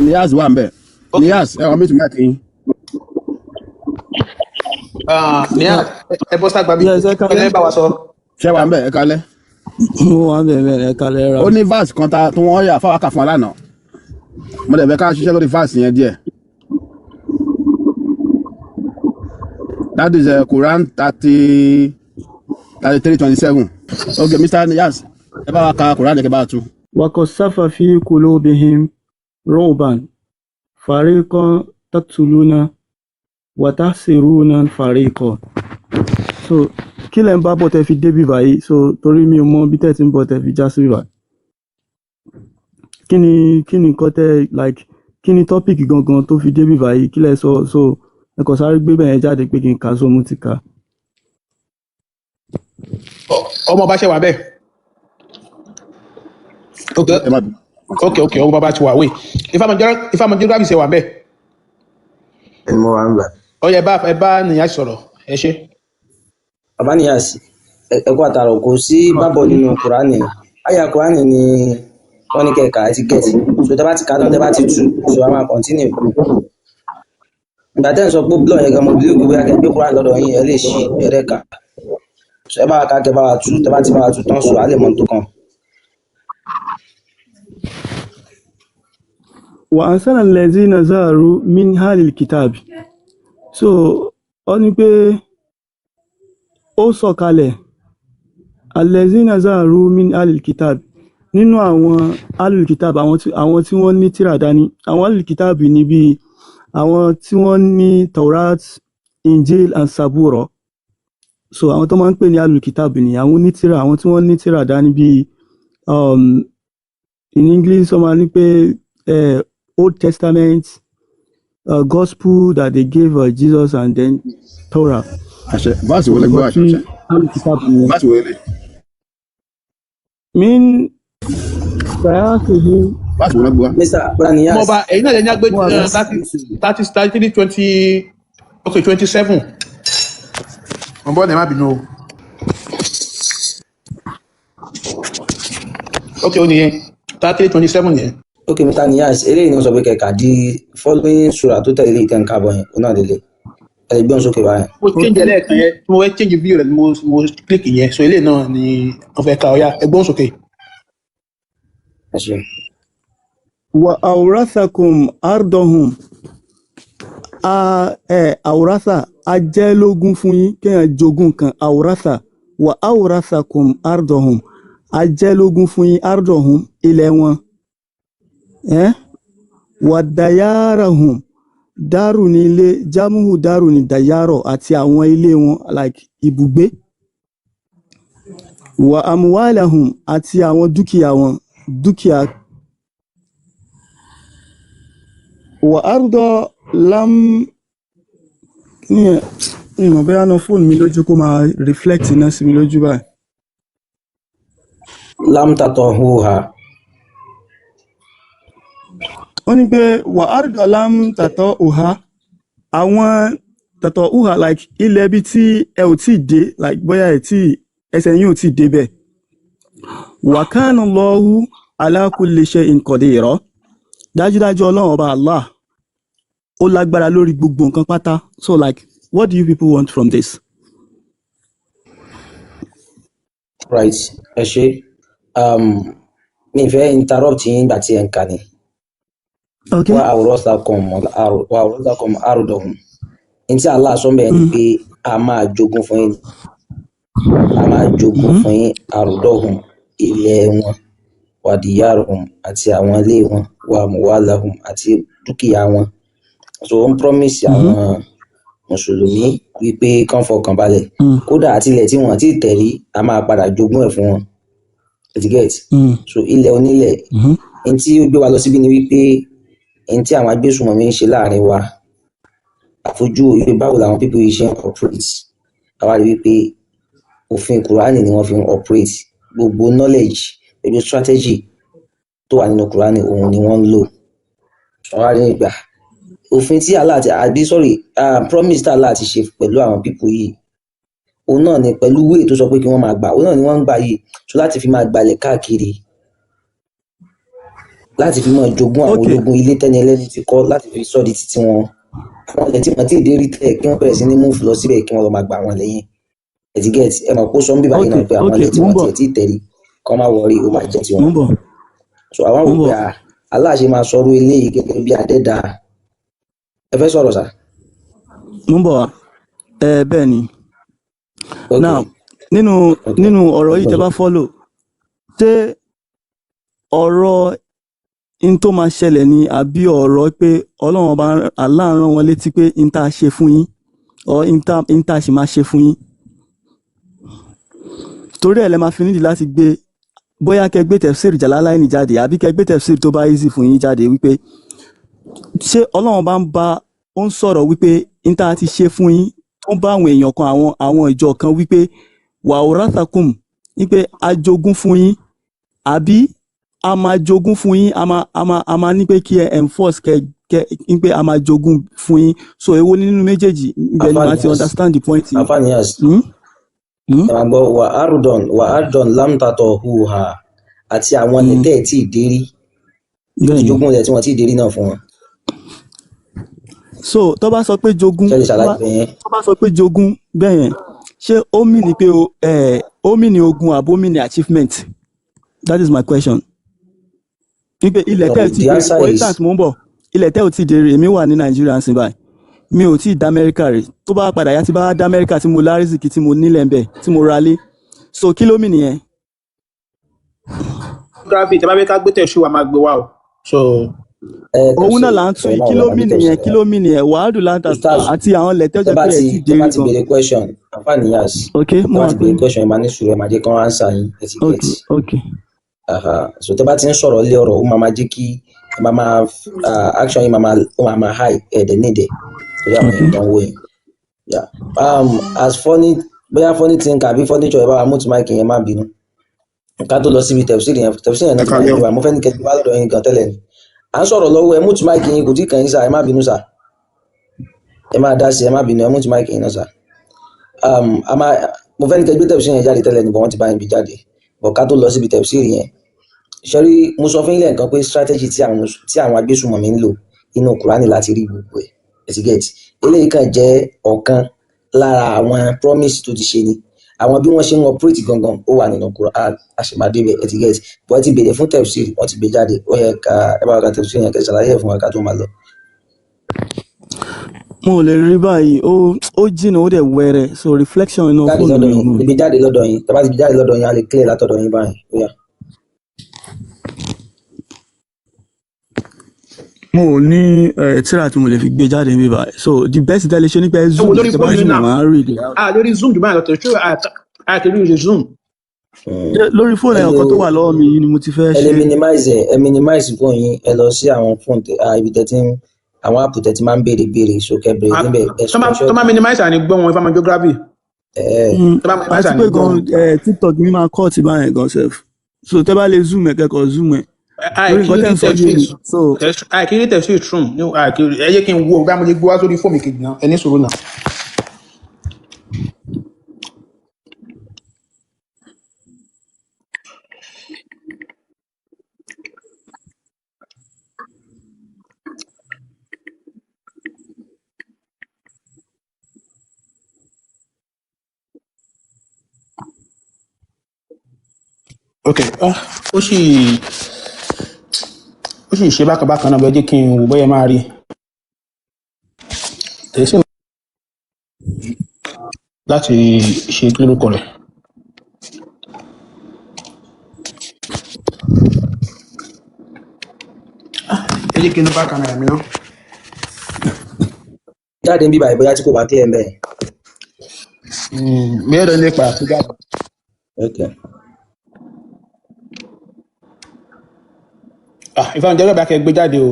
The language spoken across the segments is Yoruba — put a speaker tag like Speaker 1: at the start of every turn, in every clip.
Speaker 1: Nias wà ń bẹ̀. Nias ẹ wọ́n mi tún mẹ́kì yín.
Speaker 2: Nias ẹ bọ́ sáà gbàbí
Speaker 3: Yes, ẹ
Speaker 2: ẹ
Speaker 3: kalẹ́.
Speaker 2: bá wa sọ.
Speaker 1: Ṣé wà ń bẹ̀ ẹ kalẹ́?
Speaker 3: Mo wà ń bẹ̀rẹ̀ ẹ kalẹ́ ra.
Speaker 1: Ó ní verse kan tí wọ́n yà fáwọn akàfọ́n lánàá. Mo dẹ̀ fẹ́ ká ṣiṣẹ́ lórí verse yẹn díẹ̀. That is Quran 33:27. Okay, Mr. Nias ẹ bá wa ka Quran kẹ́ bá wa tú.
Speaker 3: وقذف في قلوبهم رعبا فريقا تقتلون وتحصرون فريقا. So kí lẹ ń bá bọ̀ tẹ́ fi débi báyìí? So torí mi ò mọ bí tẹ́ ti ń bọ̀ tẹ́ fi já sí báyìí. Kí ni nǹkan tẹ́ like kí ni tọ́pìkì gangan tó fi débi báyìí? Kí lẹ sọ so ẹ kàn sáré gbé bẹ̀yẹn jáde pé kí n kà á, so mo ti kà á.
Speaker 2: Ọmọ bá ṣe wà bẹ́ẹ̀.
Speaker 1: Ẹ má bínú.
Speaker 2: Okay, ọmọ bá ti wà wé. Ifeanyi Geography ṣe wà bẹ́ẹ̀.
Speaker 4: Mo wà ń gbà.
Speaker 2: Ọyẹ ẹ bá Nias sọ̀rọ̀ ẹ ṣe.
Speaker 4: Bàbá Nias, ẹ kú àtàrọ̀, kò sí bábọ̀ nínú Kùránì. Àyà Kùránì ni wọ́n ní kẹ̀kà àti gẹ̀ẹ́tì. So tẹ́ bá ti kà tán tẹ́ bá ti tú, so a máa continue. Ìgbà tẹ́ ń sọ pé blọ̀ yẹn gan mo bí lóògbé bóyá kẹ́ gbé Kùránì lọ́dọ̀ yín ẹ lè ṣí ẹ̀rẹ́ kà. So ẹ bá wa ká kẹ́ bá wa tú, tẹ́ bá ti bá wa tú tán, so a lè mọ tó kàn.
Speaker 3: وأنزل الذين ظهروا من أهل الكتاب. So ó ní pé ó sọ̀kalẹ̀ الذين ظهروا من أهل الكتاب nínú àwọn أهل الكتاب àwọn tí wọ́n ní tírà dání. Àwọn أهل الكتاب ní bí àwọn tí wọ́n ní Taurat, Injil and Sabura. So àwọn tó máa ń pè ní أهل الكتاب ni àwọn onítírà, àwọn tí wọ́n ní tírà dání bí in English wọ́n máa ní pé Old Testament, gospel that they gave Jesus, and then Torah.
Speaker 1: Àṣẹ verse wo lẹ gbọ́ àṣẹ? Verse wo lẹ?
Speaker 3: Min sayasihi.
Speaker 1: Verse wo lẹ gbọ́?
Speaker 4: Mr. Brother Nias.
Speaker 2: Ọmọ ọba ẹ̀yin náà lè ní agbé 27. Ọmọ bọ́ọ̀lù ẹ má bínú o. Okay, ó nìyẹn 33:27 yẹn.
Speaker 4: Okay, Mr. Nias, eléyìí ni wọ́n sọ pé kẹ̀kà di following sura tó tẹ̀lé ìkẹ́ ń kábọ̀ yẹn, ó náà lélẹ̀. Ẹ lè gbé wọn sókè báyẹn.
Speaker 2: Mo change ẹlẹ́ẹ̀kan yẹn, mo fẹ́ change view rẹ̀ mo click yẹn, so eléyìí náà ni wọ́n fẹ́ ka ọ̀ya ẹgbọ́n sókè.
Speaker 4: Ẹ ṣe.
Speaker 3: Wa awrathakum ardahum. Awratha ajẹ́lógún fún yín kéèyàn jogún kan. Awratha wa awrathakum ardahum ajẹ́lógún fún yín ardahum ilẹ̀ wọn. Wa dayarahum dárù ní ilé, jámùhù dárù ní dayarọ̀ àti àwọn ilé wọn like ibùgbé. Wa amwalahum àti àwọn dúkìá wọn, dúkìá. Wa ardo lam ní ìmọ̀ bẹ́ẹ̀ náà fóònù mi lójú kó máa reflect iná sí mi lójú báyìí.
Speaker 4: Lam tatahuha.
Speaker 3: Wọ́n ní pé wà ardo lam tatahuha, àwọn tatahuha like ilẹ̀ bí tí ẹ ò tí dé, like bóyá ẹsẹ̀ yín ò tí dé bẹ̀. Wa kana Allahu ala kulli shay'in qadir. Dájúdájú Ọlọ́run ọba Allah ó lágbára lórí gbogbo nǹkan pátá. So like what do you people want from this?
Speaker 4: Right, ẹ ṣe. Mi fẹ́ interrupt yín nígbà tí ẹ ń kà ní.
Speaker 3: Okay.
Speaker 4: Wa awrathakum ardahum. Ní tí Allah sọ bẹ́ẹ̀ ni pé a máa jogún fún yín. A máa jogún fún yín ardahum ilẹ̀ wọn. Wa diyarahum àti àwọn ilé wọn. Wa amwalahum àti dúkìá wọn. So ó ń promise àwọn mùsùlùmí wípé kán fọkàn balẹ̀. Kódà àti ilẹ̀ tí wọ́n ti tẹ̀rí a máa padà jogún ẹ̀ fún wọn. Get? So ilẹ̀ onílẹ̀. Ní tí ó gbé wa lọ síbí ni wípé ní tí àwọn agbésùnmọ̀mí ń ṣe láàrin wa, àfojú wípé báwo làwọn people yìí ṣe ń operate. Àwa rí wípé òfin Kùránì ni wọ́n fi ń operate. Gbogbo knowledge, gbogbo strategy tó wà nínú Kùránì òun ni wọ́n ń lò. Àwa rí ìgbà òfin tí Allah promise tí Allah ti ṣe pẹ̀lú àwọn people yìí, òun náà ni pẹ̀lú way tó sọ pé kí wọ́n máa gbà, òun náà ni wọ́n ń gbà yìí, so láti fi máa gbalẹ̀ káàkiri. láti fi máa jogún àwọn
Speaker 3: Okay.
Speaker 4: ológun ilé tẹ́ni ẹlẹ́ni ti kọ́ láti fi sọ́ di títí wọn. Àwọn ilẹ̀ tí wọ́n ti dé rí tẹ̀ kí wọ́n bẹ̀rẹ̀ sí ní múùfù lọ síbẹ̀ kí wọ́n lọ máa gbà wọn lẹ́yìn. Ẹ̀tígẹ́ẹ̀tì ẹ mọ̀ pé ó sọ ń bíbá yìí náà
Speaker 3: Okay.
Speaker 4: pé àwọn
Speaker 3: Okay.
Speaker 4: ilẹ̀ tí
Speaker 3: Mo ń
Speaker 4: wọ́n
Speaker 3: bọ̀.
Speaker 4: tiẹ̀ tí tẹ̀rí kọ́ máa wọrí ó máa jẹ́ tiwọn.
Speaker 3: Mo ń bọ̀.
Speaker 4: So àwọn
Speaker 3: Mo
Speaker 4: wò
Speaker 3: ń
Speaker 4: pé
Speaker 3: bọ̀.
Speaker 4: Allah ṣe máa sọ̀rọ̀ eléyìí gẹ́gẹ́ bí adẹ́dà. Ẹ fẹ́ sọ̀rọ̀ sà?
Speaker 3: Mo ń bọ̀ wá. Bẹ́ẹ̀ ni.
Speaker 4: Okay.
Speaker 3: Now, nínú ọ̀rọ̀ yìí tẹ́ bá follow, ṣé ọ̀rọ̀ in tó máa ṣẹlẹ̀ ni àbí ọ̀rọ̀ pé Ọlọ́run bá Allah rán wọn létí pé in tá a ṣe fún yín or in tá a sì máa ṣe fún yín? Torí ẹ̀ lẹ máa fi nídìí láti gbé bóyá kẹ́ gbé tafsir Jalalaini jáde àbí kẹ́ gbé tafsir tó bá easy fún yín jáde wípé ṣé Ọlọ́run bá ó ń sọ̀rọ̀ wípé in tá a ti ṣe fún yín tó ń bá àwọn èèyàn kan àwọn ìjọ kan wípé wa urathakum wípé a jogún fún yín àbí a máa jogún fún yín a máa ní pé kí ẹ enforce kẹ pé a máa jogún fún yín. So èwo nínú méjèèjì ibẹ̀ ni màá ti understand the point yìí.
Speaker 4: Afanias. Ẹ máa gbọ́ wà á dọ̀n lámtàtọ̀ hùhà àti àwọn ẹ̀tẹ́ tí ì dérí ìjogún ilẹ̀ tí wọ́n ti ì dérí náà fún wọn.
Speaker 3: So tó bá sọ pé jogún tó bá sọ pé jogún bẹ́ẹ̀ yẹn ṣé ó mì ní pé ó mì ní ogun àbó mì ní achievement? That is my question. Wípé ilẹ̀ tẹ́ ò ti dé for instance mo ń bọ̀ ilẹ̀ tẹ́ ò ti dé rè èmi wà ní Nàìjíríà sí báyìí mi ò tí ì dá Amẹ́ríkà rè tó bá padà yá tí bá dá Amẹ́ríkà tí mo lárísìkì tí mo nílẹ̀ ń bẹ̀ tí mo ra lé so kí ló mì nìyẹn?
Speaker 2: Gravity tẹ́ bá fẹ́ ká gbé tẹ̀ ṣú wa máa gbé wa o. So
Speaker 3: òun náà là ń tún kí ló mì nìyẹn wàhálù láǹtà àti àwọn ilẹ̀ tẹ́ ò jẹ́ pé ẹ̀ tí ì dé rí gan.
Speaker 4: tó bá ti béèrè question Afanias tó bá ti béèrè question ẹ máa ní sùúrù ẹ máa jẹ́ kán answer yín ẹ ti get.
Speaker 3: Okay.
Speaker 4: So tẹ́ bá ti ń sọ̀rọ̀ lé ọ̀rọ̀ ó máa jẹ́ kí ẹ máa action yín ó máa high ẹ̀ẹ́dẹ̀ nídẹ̀ torí àwọn èèyàn tó ń wò yín. As funny thing àbí furniture ẹ bá wa mú ti mic yẹn má bínú ká tó lọ síbi tafsir yẹn náà ti máa ń gbé wa mo fẹ́ ní kẹ́kẹ́ bá lọ́dọ̀ yín gan tẹ́lẹ̀ ni à ń sọ̀rọ̀ lọ́wọ́ ẹ mú ti mic yín kò tí kàn yín sá ẹ má bínú sá ẹ máa dá sí ẹ má bínú ẹ mú ti mic yín náà sá. Mo fẹ́ ní kẹ́kẹ́ gbé tafsir yẹn jáde tẹ́lẹ̀ ni bọ̀ wọ́n ti bá yín bí jáde bọ̀ ká tó lọ síbi tafsir yẹn ṣẹ́rí mo sọ fún ilé nǹkan pé strategy tí àwọn agbésùnmọ̀mí ń lò inú Kùránì láti rí gbogbo ẹ̀ ẹ̀sìgẹ́tì eléyìí kan jẹ́ ọ̀kan lára àwọn promise tó ti ṣe ni àwọn bí wọ́n ṣe ń operate gangan ó wà nínú Kùránì àṣemàdébẹ̀ ẹ̀sìgẹ́tì bọ́ ti béèrè fún tafsir wọ́n ti gbé jáde ó yẹ ká ẹ bá wa ka tafsir yẹn kẹ́ ṣàlàyé ẹ̀ fún wa ká tó máa lọ.
Speaker 3: Mo lè rí báyìí ó jìnnà ó dẹ̀ wẹ̀rẹ̀ so reflection inú fóònù mi.
Speaker 4: Ibi jáde lọ́dọ̀ yín tẹ́ bá ti fi jáde lọ́dọ̀ yín a lè clear látọ̀dọ̀ yín báyìí ó yá.
Speaker 3: Mo ò ní tíra tí mo lè fi gbé jáde níbí báyìí so the best tẹ́lẹ̀ ṣe nípa zoom
Speaker 2: lórí fóònù náà
Speaker 3: máa ń rí i.
Speaker 2: lórí zoom jù báyìí lọ́tọ̀ ṣé àkèrè ìṣe zoom.
Speaker 3: Lórí fóònù ẹ̀yọ̀kan tó wà lọ́wọ́ mi ni mo ti fẹ́ ṣe.
Speaker 4: ẹ minimize fóònù yín ẹ lọ sí àwọn fóònù ibi tẹ́tí àwọn app tẹ́tí máa ń béèrè so kẹ́ béèrè níbẹ̀.
Speaker 2: tó máa minimize àní gbọ́ wọn ifá máa geography.
Speaker 3: àti pé gan TikTok mi máa cut báyẹn gan sef so tẹ́ bá lè zoom ẹ̀ kẹ́kọ̀ọ́ zoom ẹ̀.
Speaker 2: àìkiri tẹ̀sí true ẹ yẹ kí n wo bá mo lè gbé wá sórí fóònù kejì náà ẹni sọ̀rọ̀ náà. ok ó sì ṣe bákan náà bẹ́ẹ̀ jẹ́ kí n wò bóyá máa rí tẹ̀sí láti ṣe lórúkọ rẹ̀. ẹ jẹ́ kí n bákan náà mi náà.
Speaker 4: jáde ń bí báyìí bóyá tí kò bá clear ń bẹ̀.
Speaker 2: mẹ́rin nípa àtújáde.
Speaker 4: Okay.
Speaker 2: ìfàǹjẹ́ bá kẹ́ gbé jáde o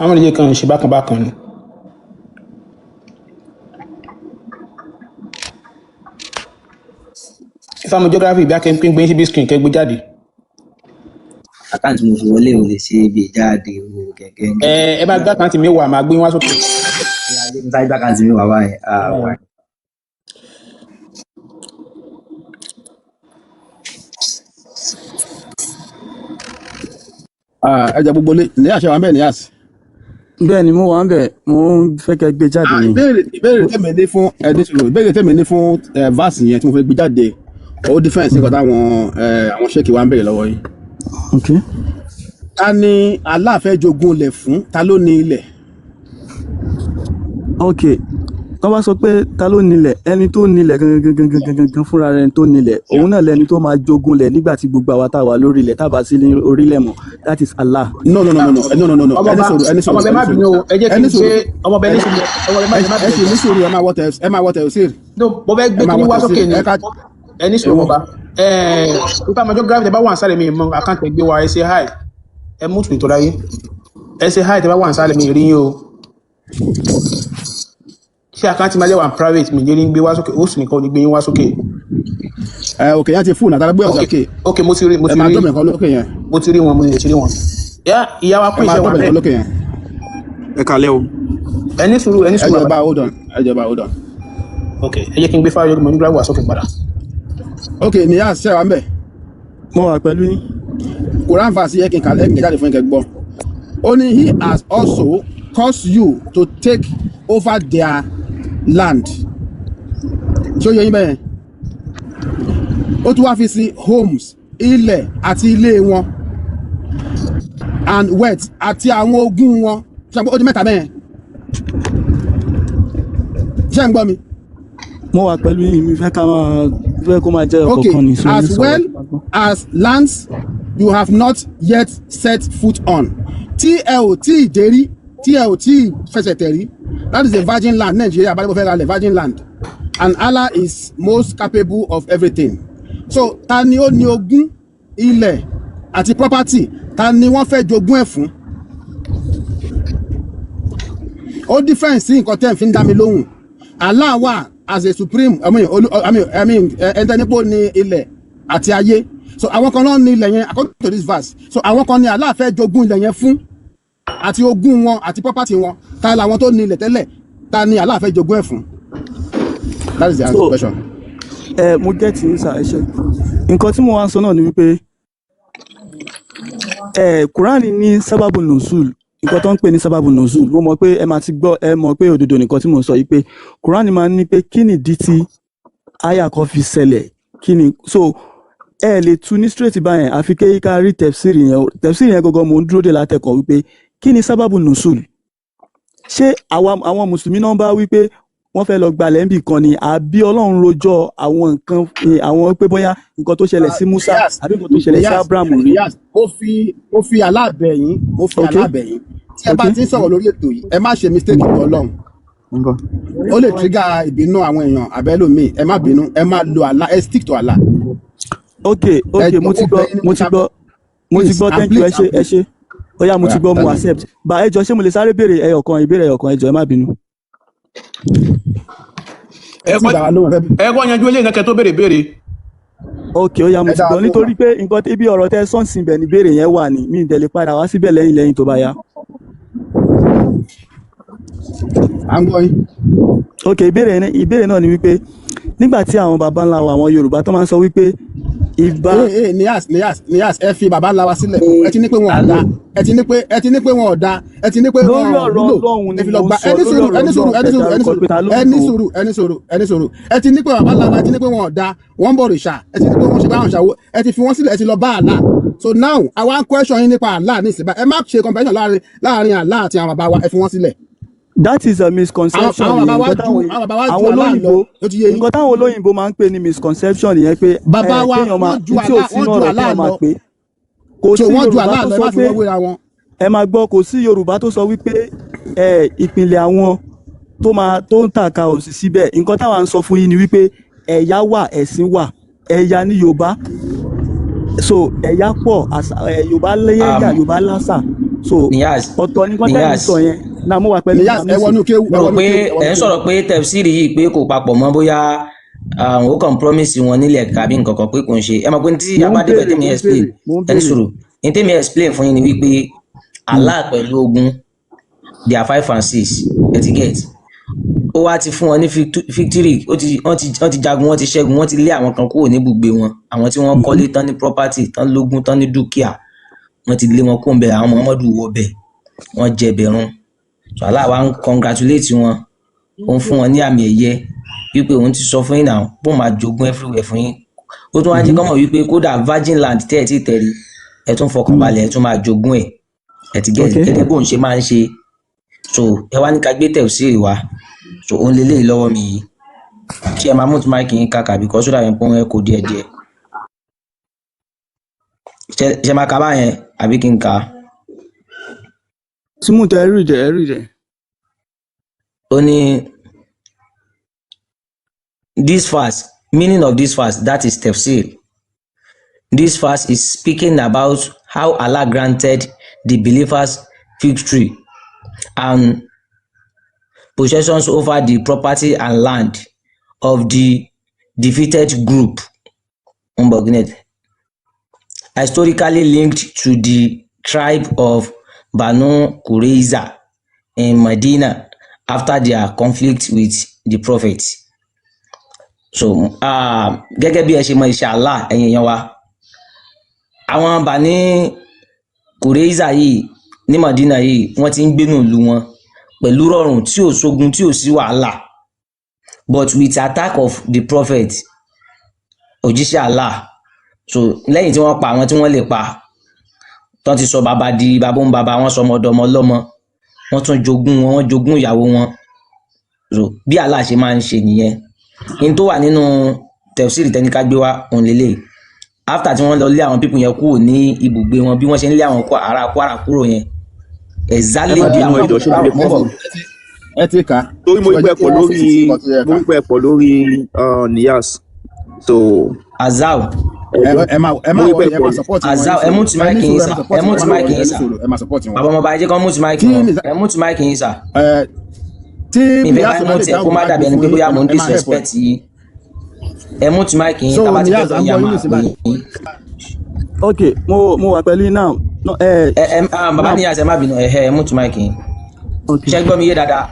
Speaker 2: àwọn ilé kan ṣe bákan ni. ìfàmù geography bí a kẹ́ ń pín gbé síbi screen kẹ́ gbé jáde.
Speaker 5: àkáǹtì mo fi wọlé ò lè ṣe ibi ìjáde owó kẹ̀kẹ́.
Speaker 2: ẹ bá gbé àkáǹtì mi wà máa gbé wá sókè.
Speaker 5: sáré gbé àkáǹtì mi wà báyìí.
Speaker 1: ẹ jẹ́ gbogbo lé ní àṣẹ wa bẹ́ẹ̀ ní àṣì.
Speaker 3: bẹ́ẹ̀ ni mo wà ń bẹ̀ mo ń fẹ́ kẹ́ gbé jáde ni.
Speaker 1: ìbéèrè tèmi ní fún ìbéèrè tèmi ní fún verse yẹn tí mo fẹ́ gbé jáde ó difference nǹkan táwọn àwọn ṣéèkì wa ń béèrè lọ́wọ́ yìí.
Speaker 3: ok.
Speaker 1: ta ni Allah fẹ́ jogún ilẹ̀ fún, ta ló ní ilẹ̀?
Speaker 3: ok wọ́n bá sọ pé ta ló nílẹ̀, ẹni tó nílẹ̀ gangan fúnra rẹ̀ tó nílẹ̀ òun náà lẹni tó máa jogún lẹ̀ nígbà tí gbogbo àwa tá a wà lórí ilẹ̀ tá a bá sí ní orílẹ̀ mọ́, that is Allah.
Speaker 1: no ẹni sọ̀rọ̀
Speaker 2: ọmọbẹ má bínú o, ẹ jẹ́ kí n ṣe ọmọbẹ ní sùúrù, ọmọbẹ má
Speaker 1: ẹ sì ní sùúrù, ẹ máa wọ tẹ̀síìrì.
Speaker 2: no mo fẹ́ gbé kí ní wá sókè ni ẹ ní sùúrù ọba nípa àmọ́jọ́ gravity bá wà ń sálẹ̀ mi mọ àkáǹtì ẹgbẹ́ wa ẹ ṣe hi ẹ mú tùmí tó dáyé ẹ ṣe hi tẹ bá wà ń sálẹ̀ mi rí yín o ṣé àkáǹtì máa jẹ́ wà private mi jẹ́ ní gbé wá sókè ó sì nìkan ní gbé yín wá sókè.
Speaker 1: òkè yẹn ti fún nàtàlá gbé ọ̀sẹ̀ òkè.
Speaker 2: ok mo ti rí
Speaker 1: ẹ máa tọ́bẹ̀ kan lókè yẹn.
Speaker 2: mo ti rí wọn mo ti rí wọn. ìyá wa pín iṣẹ́ wa
Speaker 1: bẹ́ẹ̀. lókè yẹn.
Speaker 3: ẹ kálẹ́ o.
Speaker 2: ẹ ní sùúrù
Speaker 1: ẹ jẹ́ bá hold on.
Speaker 2: ok ẹ jẹ́ kí n gbé fáwọn ọmọ nígbà wà sókè padà.
Speaker 1: ok ní yà ṣẹ́ wa ń bẹ̀.
Speaker 3: mo wà pẹ̀lú yín.
Speaker 1: Quran verse yẹ kí n kà lẹ́yìn jáde fún ìkẹ́ gbọ́. ó ní he has also caused you to take over their land. ṣé ó yẹ yín bẹ́ẹ̀? ó tún wá fi sí homes, ilẹ̀ àti ilé wọn, and wealth àti àwọn ogún wọn. ṣé ó di mẹ́ta bẹ́ẹ̀? ṣé ń gbọ́ mi?
Speaker 3: mo wà pẹ̀lú yín, mi fẹ́ kó máa jẹ́ ọ̀kọ̀ọ̀kan ní sọ́ọ́.
Speaker 1: as well as lands you have not yet set foot on. tí ẹ ò tí ì dérí, tí ẹ ò tí ì fẹsẹ̀ tẹ̀rí, that is a virgin land. Nigeria abájọ́ fẹ́ ra lẹ̀ virgin land, and Allah is most capable of everything. So ta ni ó ní ogún ilẹ̀ àti property, ta ni wọ́n fẹ́ jogún ẹ̀ fún? ó difference sí nǹkan tẹ́ ń fi ń dá mi lóhùn. Allah wà as a supreme ẹ̀ńtẹ́nípò ní ilẹ̀ àti ayé. So àwọn kan náà ní ilẹ̀ yẹn according to this verse. So àwọn kan ní Allah fẹ́ jogún ilẹ̀ yẹn fún, àti ogún wọn àti property wọn. Ta làwọn tó ní ilẹ̀ tẹ́lẹ̀, ta ni Allah fẹ́ jogún ẹ̀ fún? That is the answer question.
Speaker 3: Mo get yín sir, ẹ ṣé. Nǹkan tí mo wá ń sọ náà ni wípé Quran ní sábàbù nùsùl, nǹkan tó ń pè ní sábàbù nùsùl. Mo mọ̀ pé ẹ máa ti gbọ́, ẹ mọ̀ pé òdodo nìkan tí mo sọ yìí pé Quran máa ń ní pé kí ni ìdí tí àyà kan fi ṣẹlẹ̀, kí ni so ẹ lè tu ní straight báyẹn àfi ká rí tẹ̀fsìrì yẹn gangan mo ń dúró dè látẹ̀kọ̀ wípé kí ni sábàbù nùsùl. Ṣé àwọn mùsùlùmí náà bá wípé wọ́n fẹ́ lọ gbalẹ̀ níbì kan ni, àbí Ọlọ́run rojọ́ àwọn nǹkan àwọn pé bóyá nǹkan tó ṣẹlẹ̀ sí Musa àbí nǹkan tó ṣẹlẹ̀ sí Abraham rí.
Speaker 1: mo fi aláàbẹ̀yìn tí ẹ bá ti ń sọ̀rọ̀ lórí ètò yìí ẹ má ṣe mistake pẹ̀lú Ọlọ́run. ó lè trigger ìbínú àwọn èèyàn àbẹ́lòmíì, ẹ má bínú, ẹ má lo Allah, ẹ stick to Allah.
Speaker 3: ok mo ti gbọ́ thank you, ẹ ṣé ó yá mo ti gbọ́, mo accept. Bá ẹ jọ̀ọ́ ṣé mo lè sáré béèrè ìbéèrè ẹyọkan ẹ jọ̀ọ́ ẹ má bínú.
Speaker 2: ẹ kọ́ yanjú eléyìí nǹkan tó béèrè.
Speaker 3: ok ó yá mo ti gbọ́, nítorí pé nǹkan ibi ọ̀rọ̀ tẹ sọ́ọ̀sì ibẹ̀ ni béèrè yẹn wà ní, mi ì tẹ̀lé padà wá síbẹ̀ lẹ́yìn tó bá yá.
Speaker 1: à ń gbọ́ yín.
Speaker 3: ok ìbéèrè náà ni wípé nígbà tí àwọn baba ńlá wa àwọn Yorùbá tó máa ń sọ wípé ìbá.
Speaker 1: Níyàs ẹ fi baba ńlá wa sílẹ̀, ẹ ti ní pé wọn ò dá, ẹ ti ní pé wọn ò dá, ẹ ti ní pé wọn ò wúlò, ẹ fi lọ gba ẹni sùúrù ẹ ti ní pé baba ńlá wa, ẹ ti ní pé wọn ò dá, wọn ń bọ òrìṣà, ẹ ti ní pé wọn ṣe bá wọn ṣàwó, ẹ ti fi wọn sílẹ̀, ẹ ti lọ bá Allah. So now àwa ń question yín nípa Allah ní ìsìnbá, ẹ má ṣe comparison láàrin Allah àti àwọn baba wa, ẹ fi wọn sílẹ̀.
Speaker 3: That is a misconception. Nǹkan táwọn olóyìnbó máa ń pè ní misconception yẹn pé
Speaker 1: bàbá wa wọ́n ju Allah lọ, kò sí Yorùbá tó sọ pé
Speaker 3: ẹ máa gbọ́, kò sí Yorùbá tó sọ wípé ìpìlẹ̀ àwọn tó ń tàka òsì síbẹ̀. Nǹkan táwa ń sọ fún yín ni wípé ẹ̀yà wà, ẹ̀sìn wà, ẹ̀yà ní Yorùbá, so ẹ̀yà pọ̀, Yorùbá lẹ́yà, Yorùbá lásà, so ọ̀tọ̀ nǹkan tẹ́lẹ̀ sọ yẹn náà mo wà pẹ̀lú
Speaker 4: pé ẹ̀ ń sọ̀rọ̀ pé tẹ̀fsìrì yìí pé kò papọ̀ mọ́ bóyá ó kàn promise wọn nílẹ̀ kàbí nǹkan kan pé kò ń ṣe, ẹ mọ̀ pé tí abádébẹ̀ tèmi explain ẹni sọ̀rọ̀ ní tèmi explain fún yín ni wípé Allah pẹ̀lú ogun they are 5 and 6 etiquette ó wá ti fún wọn ní victory, wọ́n ti jagun, wọ́n ti ṣẹ́gun, wọ́n ti lé àwọn kan kúrò ní ibùgbé wọn, àwọn tí wọ́n kọ́lé tán ní property tán lógún tán ní dúkìá wọ́n ti lé wọn kó ń bẹ àwọn Muhammadu wọ bẹ̀ wọ́n jẹ bẹ̀rún so Allah wa ń congratulate wọn ó ń fún wọn ní àmì ẹ̀yẹ wípé òun ti sọ fún yín náà bó máa jogún everywhere fún yín ó tún wá jẹ́ kọ́mọ̀ wípé kódà virgin land tẹ́ ẹ̀ tí tẹ̀rí ẹ̀ tún fọkànbalẹ̀ ẹ̀ tún máa jogún ẹ̀ ti gẹ́gẹ́ bóun ṣe máa ń ṣe so ẹ wá ní ká gbé tẹ̀síìrì wá so òun lélẹ́yìí lọ́wọ́ mi yìí kí ẹ máa mú tí máìkì yín kàkà bí kọ́ sódà yẹn pọ́n ẹ kò díẹ̀díẹ̀ ṣe máa ka báyẹn àbí kí n kà á.
Speaker 3: tí mo tẹ ẹrí rẹ.
Speaker 4: ó ní this verse meaning of this verse that is tafsir. This verse is speaking about how Allah granted the believers victory and possessions over the property and land of the defeated group. Historically linked to the tribe of Banu Qurayza in Medina after their conflict with the prophet. So gẹ́gẹ́ bí ẹ ṣe mọ̀ inshallah ẹ̀yin èèyàn wa àwọn Bani Qurayza yìí ní Medina yìí wọ́n ti ń gbénú ìlú wọn pẹ̀lú rọrùn tí ò sógun tí ò sí wàhálà but with attack of the prophet òjíṣẹ́ Allah so lẹ́yìn tí wọ́n pa àwọn tí wọ́n lè pa tán ti sọ bàbá di bàbá ń bàbá wọn sọ ọmọdọmọ lọ́mọ wọ́n tún jogún wọn wọ́n jogún ìyàwó wọn so bí Allah ṣe máa ń ṣe nìyẹn in tó wà nínú tafsir tẹnika gbé wá òun lélẹ̀ after tí wọ́n lọ lé àwọn pípù yẹn kúrò ní ibùgbé wọn bí wọ́n ṣe ń lé àwọn ará Kwara kúrò yẹn exactly bí àwọn
Speaker 1: ẹ ti kà
Speaker 6: torí mo gbẹ pọ̀ lórí Niyas so
Speaker 1: ẹ
Speaker 4: Azau
Speaker 1: support
Speaker 4: Azau ẹ mú ti mic yín sà ẹ mú ti mic yín sà bàbá ọmọ bàjẹ́ kan mú ti mic yín ẹ mú ti mic yín sà
Speaker 1: tí
Speaker 4: ìfẹ́ bá mú ti ẹ kó má dàbí ẹni pé bóyá mo ń disrespect yìí ẹ mú ti mic yín tábà ti fẹ́ yà máa pè yín.
Speaker 3: ok mo wà pẹ̀lú náà.
Speaker 4: bàbá Niyas ẹ má bínú ẹ mú ti mic yín ṣé gbọ́ mi yé dáadáa.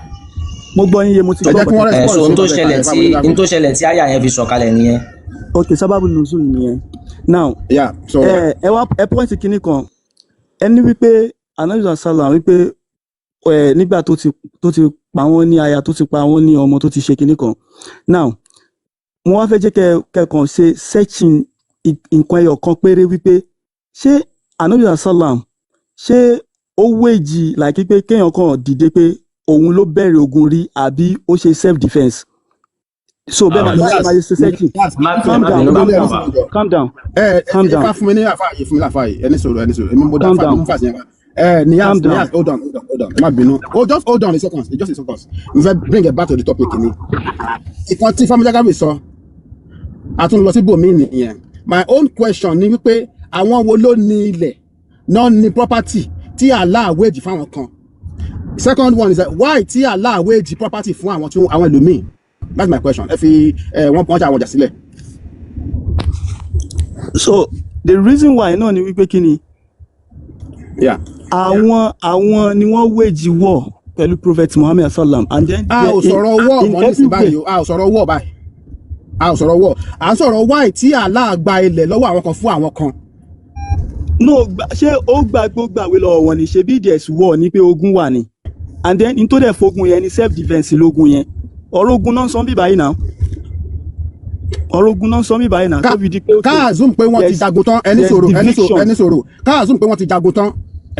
Speaker 3: mo gbọ́ yín yé mo ti gbọ́
Speaker 4: so n tó ṣẹlẹ̀ tí àyà yẹn fi sọ̀kalẹ̀ nìyẹn.
Speaker 3: ok sábàbù nùsùn nìyẹn now ẹ wá ẹ pọ́ǹtì kínní kan ẹni wípé anabi sallam wípé nígbà tó ti pa wọ́n ní aya tó ti pa wọ́n ní ọmọ tó ti ṣe kínní kan now mo wá fẹ́ jẹ́ kẹ́kàn ṣe searching nǹkan ẹyọ kan péré wípé ṣé anabi sallam ṣé ó wéjì like pé kéèyàn kan dìde pé òun ló bẹ̀rẹ̀ ogun rí àbí ó ṣe self defence so bẹ́ẹ̀ máa ṣe searching calm down
Speaker 1: ẹ fún mi ní àfààyè fún mi láfààyè ẹni sọ̀rọ̀ èmi mo dá fààyè mú fàṣẹ Niyas hold on ẹ má bínú just hold on a second just a second we fit bring it back to the topic ni ìkan tí Family Jagabi sọ àtún lọ sí bòmí nìyẹn my own question ni wípé àwọn wo ló ní ilẹ̀ náà ní property tí Allah wage fáwọn kan second one is that why tí Allah wage property fún àwọn tí àwọn ẹlòmíì that's my question ẹ fi wọn pọ́n ṣe àwọn ọjà sílẹ̀.
Speaker 3: so the reason why náà ni wípé kí ni àwọn ni wọ́n wage war pẹ̀lú prophet Muhammad sallam and then
Speaker 1: a ò sọ̀rọ̀ war mọ́ nísìnyí báyìí a ò sọ̀rọ̀ war báyìí a ò sọ̀rọ̀ war à ń sọ̀rọ̀ why tí Allah gba ilẹ̀ lọ́wọ́ àwọn kan fún àwọn kan.
Speaker 3: no ṣé ó gbàgbé lọ́wọ́ wọn ni ṣe bí there's war ní pé ogun wà ní and then n tó dẹ̀ fogun yẹn ni self defence lógun yẹn ọ̀rọ̀ ogun náà sọ bí báyìí náà tó fi di pé
Speaker 1: káàzùm pé wọ́n ti jagun tán ẹni sọ̀rọ̀ káàzùm pé wọ́n ti jagun tán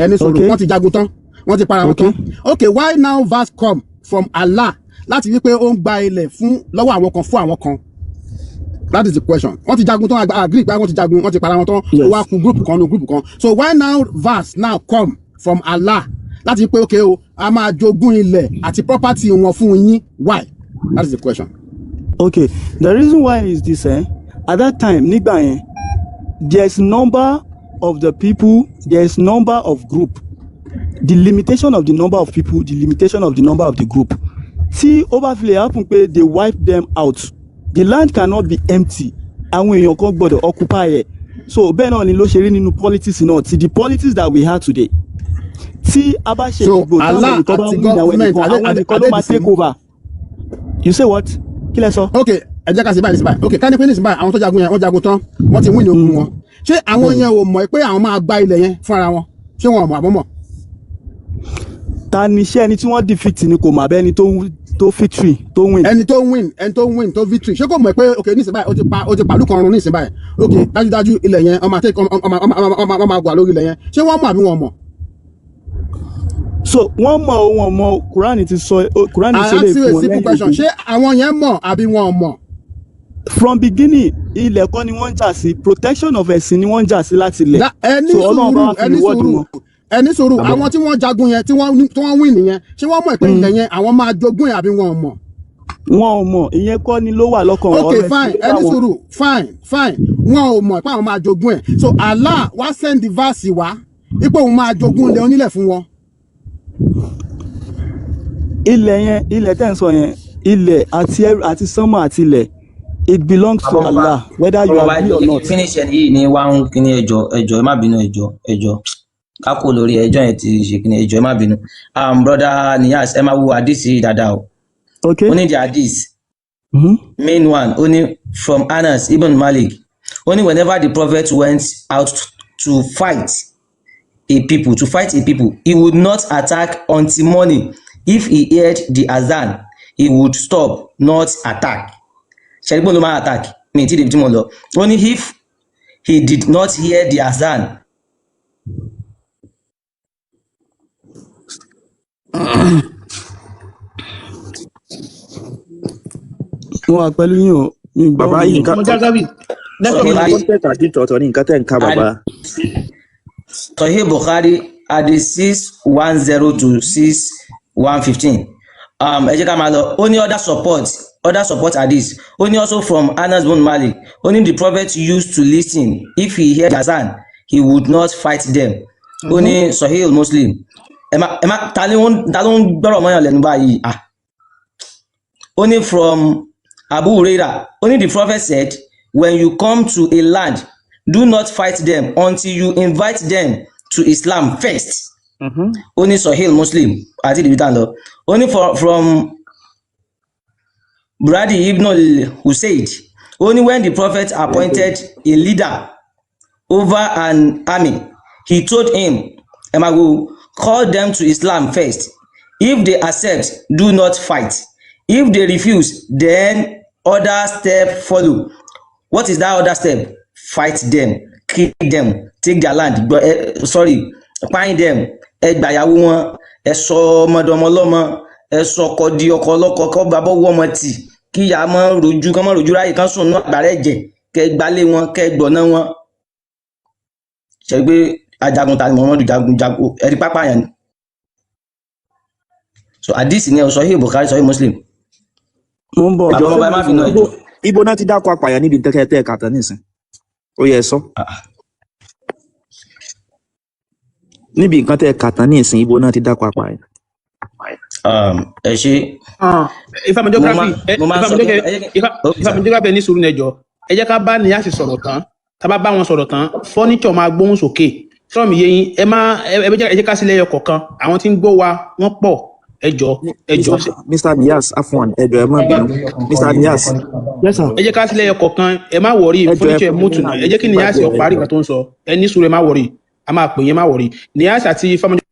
Speaker 1: ẹni sọ̀rọ̀ wọ́n ti jagun tán wọ́n ti para wọn tán okay why now verse come from Allah láti wí pé ó ń gba ilẹ̀ fún lọ́wọ́ àwọn kan fún àwọn kan that is the question wọ́n ti jagun tán agree pé wọ́n ti jagun wọ́n ti para wọn tán ó wá kù group kan so why now verse now come from Allah láti pé okay o a máa jogún ilẹ̀ àti property wọn fún yín why that is the question.
Speaker 3: okay the reason why is this at that time nígbà yẹn there's number of the people there's number of group the limitation of the number of people the limitation of the number of the group tí ó bá fi lè happen pé they wipe them out the land cannot be empty àwọn èèyàn kan gbọ́dọ̀ occupy ẹ̀ so bẹ́ẹ̀ náà ni ló ṣe rí nínú politics náà ti the politics that we have today tí a bá ṣe ìgbò táwọn ẹnìkan bá ń wí àwọn ẹnìkan ló máa take over you say what kí lẹ sọ.
Speaker 1: okay ẹ jẹ́ ká ṣe báyìí ok ká ní pé ní ìsìn báyìí àwọn tó jagun yẹn wọ́n jagun tán wọ́n ti win ogun wọn ṣé àwọn yẹn ò mọ̀ pé àwọn máa gba ilẹ̀ yẹn fúnra wọn ṣé wọn ò mọ̀ àbọ̀mọ̀.
Speaker 3: ta ni iṣẹ́ ẹni tí wọ́n defeat ni kò mọ̀ abẹ́ ẹni tó victory tó win.
Speaker 1: ẹni tó win tó victory ṣé kò mọ̀ pé ok ní ìsìn báyìí ó ti pàlú kan run ní ìsìn báyìí ok dájúdájú ilẹ̀ yẹn ọmọ máa gbà lórí ilẹ̀ yẹn ṣé wọ́n mọ̀ àbí wọn mọ̀.
Speaker 3: so wọ́n mọ̀ wọn mọ̀ Quran ti sọ Quran ṣe lè fún wọn lẹ́yìn.
Speaker 1: ṣé àwọn yẹn mọ̀ àbí wọn mọ̀.
Speaker 3: from beginning ilẹ̀ kọ́ ni wọ́n ń jà sí protection of ẹ̀sìn ni wọ́n ń jà sí láti ilẹ̀.
Speaker 1: ẹni sùúrù àwọn tí wọ́n jagun yẹn tí wọ́n win nìyẹn ṣé wọ́n mọ̀ pé ilẹ̀ yẹn àwọn máa jogún ẹ̀ àbí wọn ò mọ̀.
Speaker 3: wọn ò mọ̀ ìyẹn kọ́ ni ló wà lọ́kàn
Speaker 1: ọ̀rẹ́. ok fine ẹni sùúrù fine wọn ò mọ̀ pé àwọn máa jogún ẹ̀ so Allah wá send the verse wá ipò òun máa jogún ilẹ̀ onílẹ̀ fún wọn.
Speaker 3: ilẹ̀ tẹ́ ń sọ yẹn ilẹ̀ àti sánmọ̀ àti ilẹ̀ it belongs to Allah whether you agree or not.
Speaker 4: finish ẹni yìí ni wá ń kíní ẹjọ́ ẹ má bínú ẹjọ́ kákó lórí ẹjọ́ yẹn ti ṣe kíní ẹjọ́ ẹ má bínú brother Niyas ẹ máa wo hadith dáadáa o.
Speaker 3: okay
Speaker 4: ó ní the hadith main one ó ní from Anas ibn Malik ó ní whenever the prophet went out to fight a people he would not attack until morning. If he heard the azan he would stop not attack. ṣẹ́gbọ́n ló máa attack mi tí dèbí tí mo lọ ó ní if he did not hear the azan.
Speaker 3: wọ́n wà pẹ̀lú yín o.
Speaker 6: bàbá yìí nǹkan ọ̀tọ̀ ní nǹkan tẹ̀ ń ká bàbá.
Speaker 4: Sahih Bukhari hadith 610 to 6115. ẹ jẹ́ ká máa lọ ó ní other support hadith ó ní also from Anas bin Malik ó ní the prophet used to listen if he heard azan he would not fight them. ó ní Sahih Muslim ẹ má ta ló ń gbọ́rọ̀ mọ́yàn lẹ́nu báyìí ó ní from Abu Hurairah ó ní the prophet said when you come to a land do not fight them until you invite them to Islam first. ó ní Sahih Muslim àti ìdìbìtàn lọ ó ní from Bradi ibn al-Usaid ó ní when the prophet appointed a leader over an army he told him call them to Islam first. If they accept do not fight. If they refuse then other step follow. What is that other step? Fight them, kill them, take their land, find them, ẹ gbàyàwó wọn, ẹ sọ ọmọdọmọlọmọ, ẹ sọ ọkọ di ọkọ ọlọ́kọ kọ bàbá owó ọmọ tì kí ìyá mọ rojú kán mọ rojú ráyè kán sùn ní àgbàrá ẹ̀jẹ̀ kẹ gbálé wọn kẹ gbọ̀nà wọn. ṣe pé ajagun ta ni Muhammadu jagun ẹ̀rí pápá yẹn ni. so hadith ni Sahih Bukhari Sahih Muslim.
Speaker 3: mo ń bọ̀
Speaker 4: àbọ̀ bàbá má fi náà ẹjọ́.
Speaker 6: ibo náà ti dákọ̀ apààyàn níbi tẹ́kẹ́tẹ́ kàtà nísìn ó yẹ sọ. níbi nǹkan tẹ́ kàtà nísìn ibo náà ti dákọ̀ apààyàn.
Speaker 4: ẹ ṣe.
Speaker 2: Ifeanyi geography ní sùúrù nẹjọ ẹ jẹ́ ká bá Niyas sọ̀rọ̀ tán tá bá wọn sọ̀rọ̀ tán fọ́nìṣọ̀ máa gbóhùn sókè sọ̀rọ̀ mi yé yín ẹ jẹ́ ká sílẹ̀ ẹyọ kọ̀ọ̀kan àwọn tí ń gbọ́ wa wọ́n pọ̀ ẹjọ́.
Speaker 6: Mr. Niyas afwan ẹjọ́ ẹ má bínú Mr. Niyas.
Speaker 3: yes sir.
Speaker 2: ẹ jẹ́ ká sílẹ̀ ẹyọ kọ̀ọ̀kan ẹ má wọrí fọ́nìṣọ̀ ẹ mútu náà ẹ jẹ́ kí Niyas ó parí nǹkan tó ń sọ ẹ ní sùúrù ẹ má wọrí a máa pè yín má wọrí Niyas àti Ifeanyi.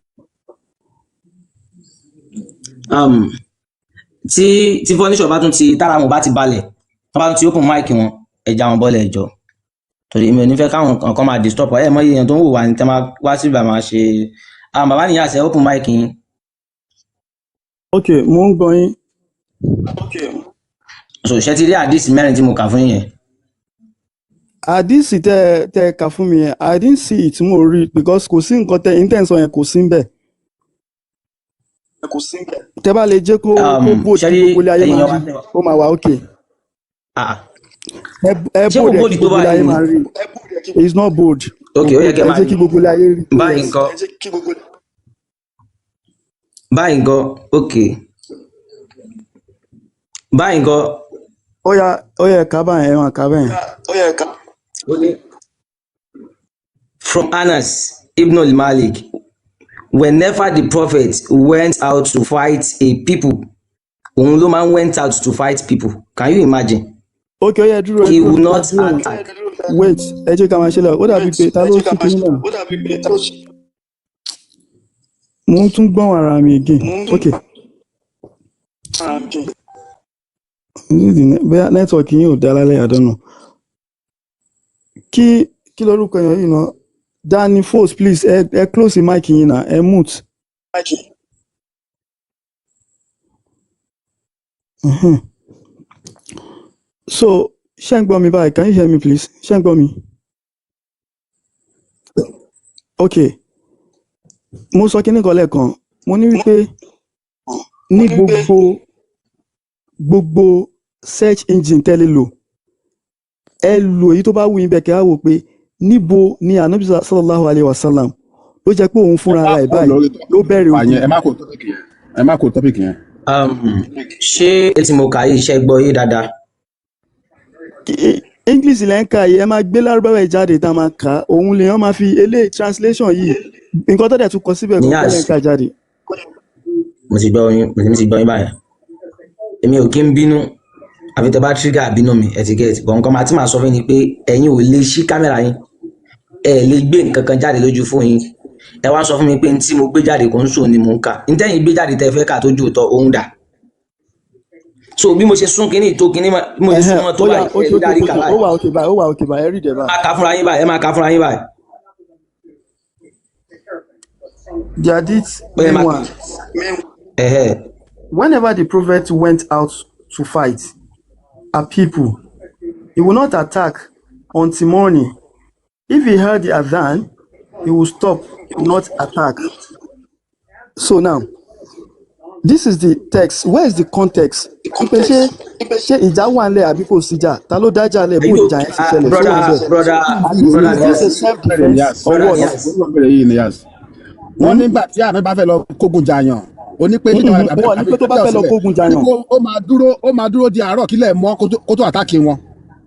Speaker 4: tí fọ́níṣọ̀ bá tún ti tára wọn bá ti balẹ̀ wọ́n bá tún ti open mic wọn ẹja wọn bọ́ọ̀lù ẹjọ́ torí mi ò ní fẹ́ káwọn nǹkan máa disturb ẹ mọ iye èèyàn tó ń wò wá ní tẹ́ máa wá sí ìbàmà ṣe bàbá nìyá àṣẹ open mic yín.
Speaker 3: ok mo ń gbọ́ yín.
Speaker 4: so ṣe ti rí àdìsí mẹ́rin tí mo kà fún yẹn.
Speaker 3: àdìsí tẹ kà fún mi yẹn I didn't see it mo rí because kò sí nǹkan tẹ intention yẹn kò sí ń bẹ̀. tẹ bá lè jẹ́ kó bó tí gbogbo ilé ayé máa rí ó máa wà ókè. ẹ bó tí gbogbo ilé ayé máa rí it's not bold.
Speaker 4: ok ó yẹ kẹ́ máa
Speaker 3: ẹ jẹ́ kí gbogbo ilé ayé rí.
Speaker 4: báyìí nǹkan ok báyìí nǹkan.
Speaker 3: ó yẹ ká báyìí ẹ máa ká báyìí.
Speaker 4: from Anas ibn al-Malik. Whenever the prophet went out to fight a people, òun ló máa ń went out to fight people. Can you imagine?
Speaker 3: Okay, ó yẹ dúró.
Speaker 5: He will not attack.
Speaker 3: Wait, ẹ jẹ́ ká máa ṣe lọ. Ó dàbí pé ta ló ṣí kinní náà. Mo ń tún gbọ́n ara mi again. Okay. Bóyá nẹ́tíwọ̀kì yín ò dá lálẹ́, I don't know. Kí lorúkọ èèyàn yìí náà? Danny Foss, please, ẹ close the mic yín náà, ẹ mute. So, ṣé ń gbọ́ mi báyìí? Can you hear me, please? Ṣé ń gbọ́ mi? Okay. Mo sọ kíní kan lẹ́ẹ̀kan. Mo ní wípé ní gbogbo search engine tẹ́lẹ̀ lò, ẹ lò èyí tó bá wù yín bẹ́ẹ̀ kẹ́ á wò pé níbo ni Ànábì sallallahu alayhi wa sallam ló jẹ́ pé òun fúnra ara ẹ̀ báyìí ló bẹ̀rẹ̀ ogun.
Speaker 1: Ẹ má kó topic yẹn.
Speaker 5: Ṣé etí mo kà yìí iṣẹ́ gbọ́ yé dáadáa?
Speaker 3: English lẹ́ ń kà yìí, ẹ máa gbé lárúbáwá ẹ̀ jáde tá a máa kà á, òun lèèyàn máa fi eléyìí translation yìí nǹkan tó dẹ̀ tún kọ síbẹ̀ kó lẹ́ ń kà jáde.
Speaker 5: Mo ti gbọ́ yín báyìí. Èmi ò kí ń bínú àfi tẹ́ bá trigger bínú mi etiquette bọ̀ nǹkan máa tí màá sọ fún yín ni pé ẹ̀yin ò lè ṣí kámẹ́rà yín, ẹ lè gbé nǹkan kan jáde lójú fún yín, ẹ wá sọ fún mi pé n tí mo gbé jáde kò ń sùn ni mò ń kà, n tẹ́yìn gbé jáde tẹ́ fẹ́ kà tó ju òótọ́ òun dà. So bí mo ṣe sún kínní tó kínní mo ṣe sún wọn tó báyìí ẹ dárí kà báyìí.
Speaker 3: Ó wà òkè báyìí, ẹ rí ìdẹ̀ báyìí.
Speaker 5: ẹ máa ka fúnra yín báyìí.
Speaker 3: The hadith meanwhile, whenever the prophet went out to fight a people, he will not attack until morning. If he heard the adhan, he will stop, he will not attack. So now, this is the text. Where is the context? Ṣé ìjà wà nílẹ̀ àbí kò síjà? Ta ló dájà lẹ̀ bó ìjà yẹn ṣe ṣẹlẹ̀?
Speaker 5: Brother,
Speaker 3: this is self-defense or what?
Speaker 1: Wọ́n nígbà tí àná bá fẹ́ lọ kógun jàyàn ó ní pé
Speaker 3: nígbà tó bá fẹ́ lọ kógun jàyàn
Speaker 1: ó máa dúró di àárọ̀ kílẹ̀ mọ́ kó tó àtàkì wọn.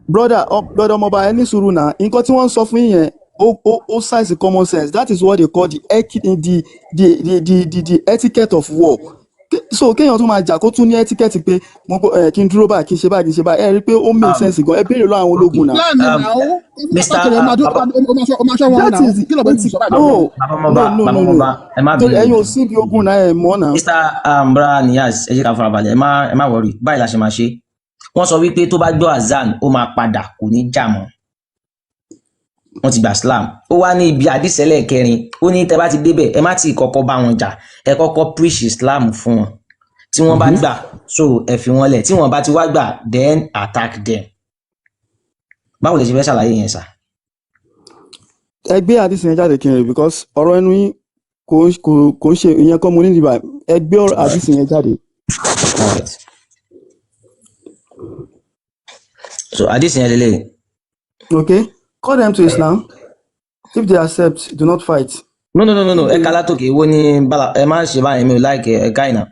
Speaker 3: Brother ọmọọba ẹni sùúrù náà, nǹkan tí wọ́n ń sọ fún yín yẹn ó size common sense. That is what they call the etiquette of war. So kéèyàn tún máa jà kó tún ní etiquette pé kí n dúró báyìí kí n ṣe báyìí kí n ṣe báyìí, ẹ rí i pé ó make sense gan. Ẹ béèrè lọ àwọn ológun náà. Torí ẹ̀yin ò sí ibi ogun náà ẹ̀ mọ́ náà.
Speaker 5: Mr. Bra Niyaz, ẹ jẹ́ ká farabalẹ̀, ẹ má wọrí, báyìí la ṣe máa ṣe. Wọ́n sọ wípé tó bá gbọ́ azan ó máa padà kò ní jà mọ́. Wọ́n ti gbà Islam. Ó wá ní ibi àdìsẹ́lẹ̀ kẹrin, ó ní tẹ́ bá ti débẹ̀ ẹ má ti kọ́kọ́ bá wọn jà, ẹ kọ́kọ́ preach Islam fún wọn. Tí wọ́n bá gbà, so ẹ fi wọn lẹ̀. Tí wọ́n bá ti wá gbà, then attack them. Báwo lè ṣe fẹ́ ṣàlàyé yẹn sà?
Speaker 3: Ẹ gbé àdìsí yẹn jáde kiri because ọ̀rọ̀ ẹnu yín kò ń ṣe ìyẹn kọ́ mo ní ìdìbà. Ẹ gbé àdìsí yẹn jáde.
Speaker 5: So àdìsí yẹn lélẹ̀.
Speaker 3: Okay. Call them to Islam. If they accept, do not fight.
Speaker 5: No. Ẹ ká látòkè wo ni bala ẹ má ṣe báyìí, mi ò like ẹ ká ìnà.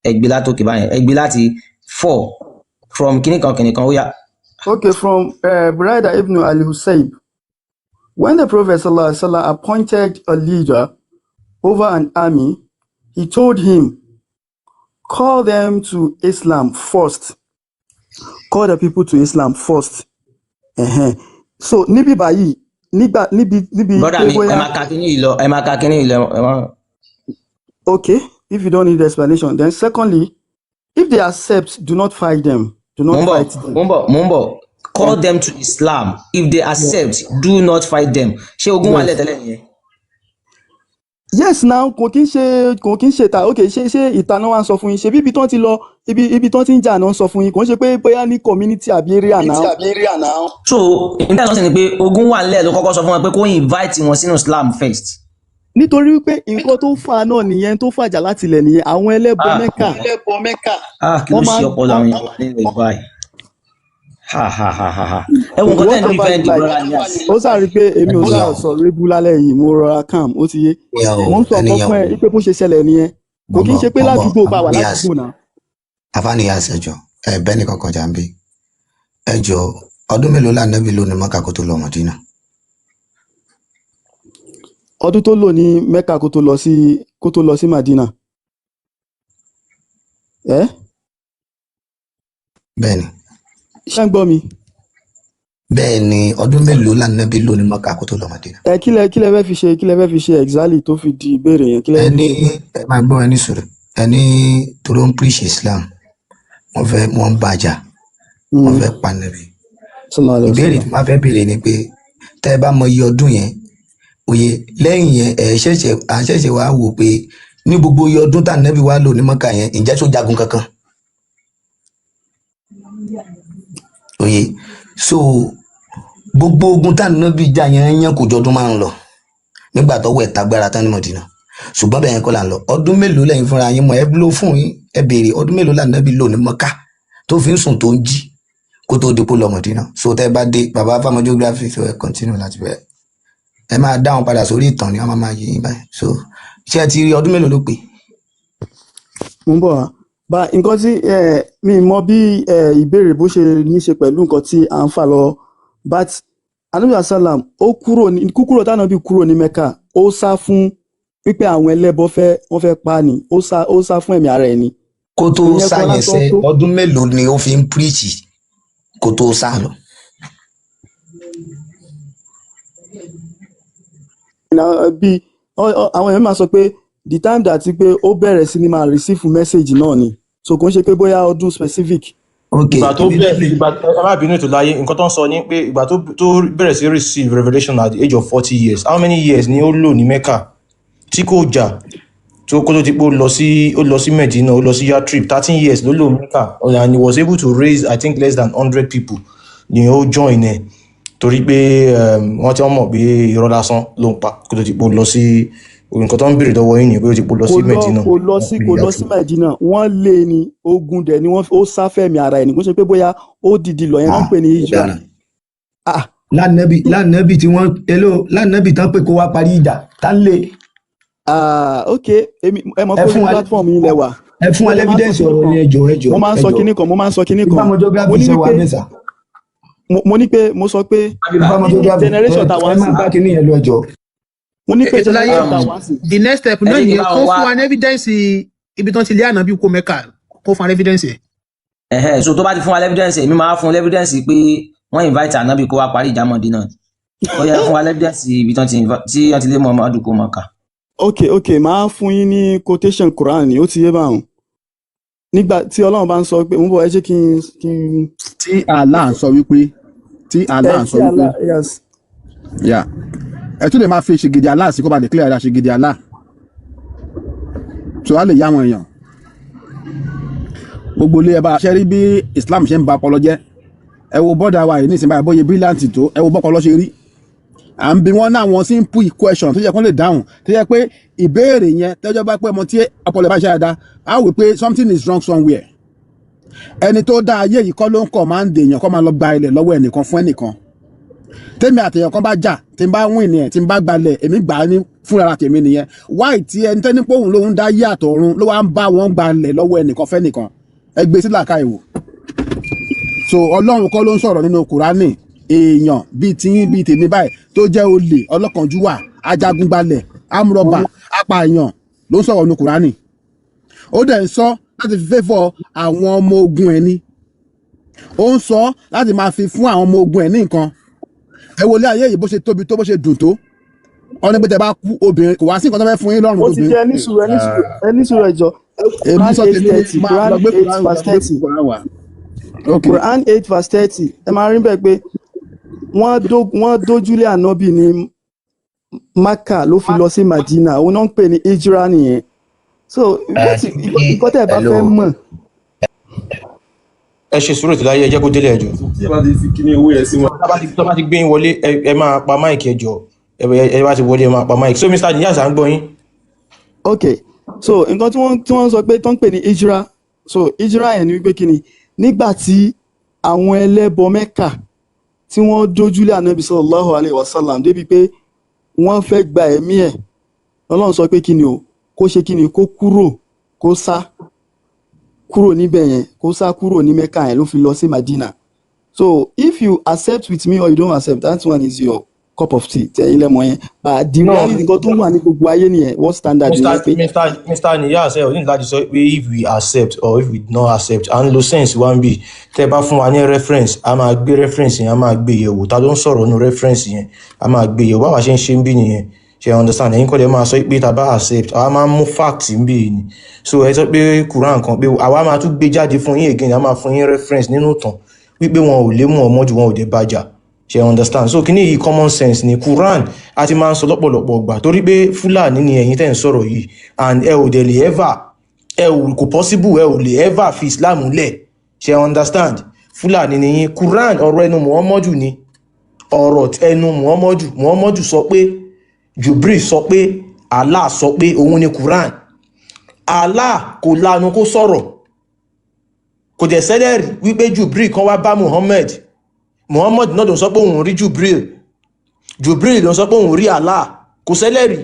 Speaker 5: Ẹ gbé látòkè báyìí. Ẹ gbé láti 4 from kìnìkan ó yá.
Speaker 3: Okay, from Buraida ibn al-Husayb. When the Prophet sallallahu alaihi wasallam appointed a leader over an army, he told him, call them to Islam first. Call the people to Islam first. So níbi báyìí níbi
Speaker 5: brother mi ẹ máa ka kíní ìlọ.
Speaker 3: Okay, if you don't need explanation, then secondly, if they accept, do not fight them. Do not fight them.
Speaker 5: Mumbo, call them to Islam. If they accept, do not fight them. Ṣé ogun wà lẹ́tẹ̀lẹ̀ nìyẹn?
Speaker 3: Yes, now kò kí ń ṣe ta. Okay, ṣé ìtaná wa ń sọ fún yín? Ṣé ibi tán ti lọ ibi tán ti ń jà náà ń sọ fún yín? Kò ń ṣe pé bóyá ní community àbí area now.
Speaker 5: So ìdá ìlọsìn ni pé ogun wà nílẹ̀ ló kọ́kọ́ sọ fún wọn pé kó invite wọn sínú Islam first.
Speaker 3: Nítorí pé nǹkan tó fà náà nìyẹn tó fàjà láti ilẹ̀ nìyẹn àwọn ẹlẹ́bọ Mẹ́kà.
Speaker 5: Kí ló ṣe ọpọlọ àwọn èèyàn nílẹ̀ báyìí? Ẹ wo nǹkan tẹ́ ń defend brother Niyaz.
Speaker 3: Ó sáré pé èmi ò sá sọ̀rọ̀ ebú lálẹ́ yìí, mo rọra calm, ó ti yé. Mo ń sọ ọkọ fún ẹ pé bó ṣe ṣẹlẹ̀ nìyẹn. Kò kí ń ṣe pé ládùúgbò bá wà ládùúgbò náà.
Speaker 7: Àfáà Niyaz ẹjọ bẹ́ẹ̀ ni kankan jà ń bí ẹjọ ọdún mélòó l'Ànábì lò ní Mẹ́kà kó tó lọ Mọdínà?
Speaker 3: Ọdún tó lò ní Mẹ́kà kó tó lọ sí Mádínà.
Speaker 7: Bẹ́ẹ̀ni.
Speaker 3: Ṣé ń gbọ́ mi?
Speaker 7: bẹ́ẹ̀ ni ọdún mélòó lànàbí lò ní Mọ́kà kó tó lọ Mádínà.
Speaker 3: kílẹ̀ fẹ́ fi ṣe exactly tó fi di ìbéèrè yẹn kílẹ̀ fẹ́ fi ṣe.
Speaker 7: ẹ máa gbọ́ ẹni sọ̀rọ̀ ẹni tó ló ń preach Islam wọ́n ń bàjá wọ́n fẹ́ pa nàbí. ìbéèrè tí wọ́n fẹ́ béèrè ni pé tẹ́ ẹ bá mọ iye ọdún yẹn òye lẹ́yìn yẹn ṣẹ̀ṣẹ̀ wá wò pé ní gbogbo iye ọdún tá nàbí wá lò ní Mọ́kà yẹn ǹjẹ́ tó jagun kankan. òye so gbogbo ogun tá nàbí jà yẹn kò jọdún márùn lọ nígbà tó wẹ̀ tágbára tán ní Mọ̀dínà ṣùgbọ́n bẹ́ẹ̀ yẹn kọ́ là ń lọ ọdún mélòó lẹ́yìn fúnra yín mọ̀ ẹ́ ló fún yín ẹ béèrè ọdún mélòó là nàbí lò ní Mọ́kà tó fi ń sùn tó ń jí kó tó dípò lọ Mọ̀dínà so tẹ́ bá dé bàbá Fámọ Geography so ẹ continue láti bẹ̀rẹ̀ ẹ máa dáhùn padà sórí ìtàn ni wọ́n máa yí yín báyìí so ṣé ẹ ti rí ọdún mélòó ló pé.
Speaker 3: mo ń bọ̀ wá bá nǹkan tí mi mọ bí ìbéèrè bó ṣe ní ṣe pẹ̀lú nǹkan tí à ń fà lọ but anabi asalam ó kúkúrò tánàbí kúrò ní Mẹ́kà ó sá fún pípé àwọn ẹlẹ́bọ wọ́n fẹ́ pa ni ó sá fún ẹ̀mí ara ẹ̀ ni.
Speaker 7: kó tó sá yẹn sẹ ọdún mélòó ni ó fi ń píríìtì kó tó sá lọ.
Speaker 3: bí àwọn èèyàn máa sọ pé the time that pé ó bẹ̀rẹ̀ sí ni máa receive message náà ni so kò ń ṣe pé bóyá ọdún specific.
Speaker 2: ìgbà tó arábìnrin tó láyé nǹkan tó ń sọ ni pé ìgbà tó bẹ̀rẹ̀ sí receive revelation at the age of 40 years how many years ni ó lò ní Mẹ́kà tí kò jà tó kó tó ti pé ó lọ sí Medina ó lọ sí Yatrib 13 years ló lò Mẹ́kà and he was able to raise I think less than 100 people ni ó join ẹ̀ torí pé wọ́n ti mọ̀ pé irọ́ lásán ló ń pa kó tó ti pé ó lọ sí nǹkan tó ń béèrè lọ́wọ́ yìí ni pé ó ti pé ó lọ sí Medina.
Speaker 3: kò lọ sí Medina wọ́n lé ní ogun dẹ̀ ni ó sáfẹ́mi ara ẹ̀ ní kó ṣe pé bóyá ó dìdì lọ yẹn wọ́n pè ní ìjà.
Speaker 7: lánàbì tí wọ́n lánàbì tán pé kó wá parí ìjà tá ń lé.
Speaker 3: ok ẹ mọ̀ pé platform yìí lẹ wà.
Speaker 7: ẹ fún wa evidence ọ̀rọ̀ ní ẹjọ́.
Speaker 3: mo máa ń sọ kinní kan mo sọ pé generation tàwa ń sìn. mo ní pé generation tàwa ń sìn.
Speaker 1: the next step náà yẹ kó fún wa ní evidence ibi tán ti lé ànábì kó Mẹ́kà kó fún wa evidence ẹ̀.
Speaker 5: so tó bá ti fún wa evidence èmi máa fún evidence pé wọ́n invite ànábì kó wá parí ìjà Mọ̀dínà ó yẹ fún wa evidence ibi tán tí wọ́n ti lé Muhammadu kó Mẹ́kà.
Speaker 3: ok máa fún yín ní quotation Quran ni ó ti yé báwọn nígbà tí Ọlọ́run bá ń sọ pé mo bọ̀ ẹ jẹ́ kí n.
Speaker 1: tí Allah ń sọ wípé ẹ tún lè máa fi ṣègidì Allah sí kó bá declare ara ṣègidì Allah tó wá lè yá àwọn èèyàn gbogbo ilé ẹba ṣe rí bí Islam ṣe ń ba ọpọlọ jẹ́ ẹ wo bọ́dà wa yìí nísìnyí báyìí bóyá brilliant tó ẹ wo bọ́pọlọ ṣe rí à ń bi wọ́n náà wọn simple question tó yẹ kó lè dáhùn tó yẹ pé ìbéèrè yẹn tẹ́jọ́ bá pẹ́ ọmọ tí ọpọlọ bá ṣe dáadáa á wò pé something is wrong somewhere ẹni tó dá ayé yìí kọ́ ló ń kọ̀ máa ń dèèyàn kọ́ máa lọ gba ilẹ̀ lọ́wọ́ ẹnìkan fún ẹnìkan tèmi àtẹ̀yàn kan bá jà tí n bá win ni ẹ̀ tí n bá gbalẹ̀ èmi gbà á ní fúnra tèmi nìyẹn wáì tí ẹni tẹ́ni pé òun lòun dá yé àtọ̀run ló wá ń bá wọn gbalẹ̀ lọ́wọ́ ẹnìkan fẹ́nìkan ẹ gbé sí làákà ìwò so Ọlọ́run kọ́ ló ń sọ̀rọ̀ nínú Kùránì èèyàn bíi tiyín bíi tèmi báyìí tó jẹ́ olè ọlọ́kànjúwà ajagunbalẹ̀ amúrọ̀bà apààyàn ló ń sọ̀rọ̀ nínú Kùránì ó dẹ̀ ń sọ láti fi fẹ́fọ́ àwọn ọmọ ogun ẹ̀ ni ó ń sọ láti máa fi fún àwọn ọmọ ogun ẹ̀ ní nǹkan ẹ wọlé ayé yìí bó ṣe tóbi tó bó ṣe dùn tó ọ ní pé tẹ bá kú obìnrin kò wá sí nǹkan tó fẹ́ fún yín lọ́rùn obìnrin.
Speaker 3: ó ti jẹ́ ẹnísùúrù ẹjọ́ Quran 8 verse 30 ẹ máa rí bẹ́ẹ̀ pé wọ́n dójúlé ànábì ní Maka ló fi lọ sí Madina òun náà ń pè ní Hijra nìyẹn so nǹkan tẹ́ ẹ bá fẹ́ mọ̀.
Speaker 2: ẹ ṣe sùúrù tó láyé ẹ jẹ́ kó délé ẹjọ́ tó bá ti gbé yín wọlé ẹ máa pa máìkì ẹjọ́ ẹ bá ti wọlé ẹ máa pa máìkì so Mr. Niyas à ń gbọ́ yín.
Speaker 3: ok so nǹkan tí wọ́n sọ pé tó ń pè ní Hijra so Hijra yẹn ni wípé kí ni nígbà tí àwọn ẹlẹ́bọ Mẹ́kà tí wọ́n dójúlé ànábì sallallahu alayhi wa sallam débi pé wọ́n fẹ́ gba ẹ̀mí ẹ̀ Ọlọ́run sọ pé kí ni o kó ṣe kí ni kó kó sá kúrò níbẹ̀ yẹn kó sá kúrò ní Mẹ́kà yẹn ló fi lọ sí Madina so if you accept with me or you don't accept that one is your cup of tea tẹ̀yìn lẹ́mọ̀ yẹn the
Speaker 2: No,
Speaker 3: reality nǹkan tó wà ní gbogbo ayé nìyẹn what standard nìyẹn pé
Speaker 2: Mr. Niyas ẹ ò ní láti sọ pé if we accept or if we do not accept and lo sense one be tẹ́ bá fún wa ní reference a máa gbé reference yẹn a máa gbé yẹ̀wò ta ló ń sọ̀rọ̀ nínú reference yẹn a máa gbé yẹ̀wò báwa ṣe ń ṣe ń bí nìyẹn ṣe understand ẹ̀yin kọ́ lè máa sọ pé tá bá accept àwa máa ń mú fact ń bí ni so ẹ sọ pé Quran kan pé àwa máa tún gbé jáde fún yín again a máa fún yín reference nínú ìtàn wípé wọn ò lè mú ọmọ jù wọn ò dé bàjá ṣe understand so kíní yìí common sense ni Quran a ti máa ń sọ lọ́pọ̀lọpọ̀ gbà torí pé Fúlàní ni ẹ̀yin tẹ́ ń sọ̀rọ̀ yìí and ẹ ò dẹ̀ lè ever ẹ ò kò possible ẹ ò lè ever fi Islam lẹ̀ ṣe understand Fúlàní ni yín Quran ọ̀rọ̀ ẹnu Muhammadu ni ọ̀rọ̀ ẹnu Muhammadu sọ pé Jibril sọ pé Allah sọ pé òun ni Quran Allah kò lanu kó sọ̀rọ̀ kò dẹ̀ sẹ́lẹ̀ rí wípé Jibril kan wá bá Muhammad náà ló sọ pé òun rí Jibril ló sọ pé òun rí Allah kò sẹ́lẹ̀ rí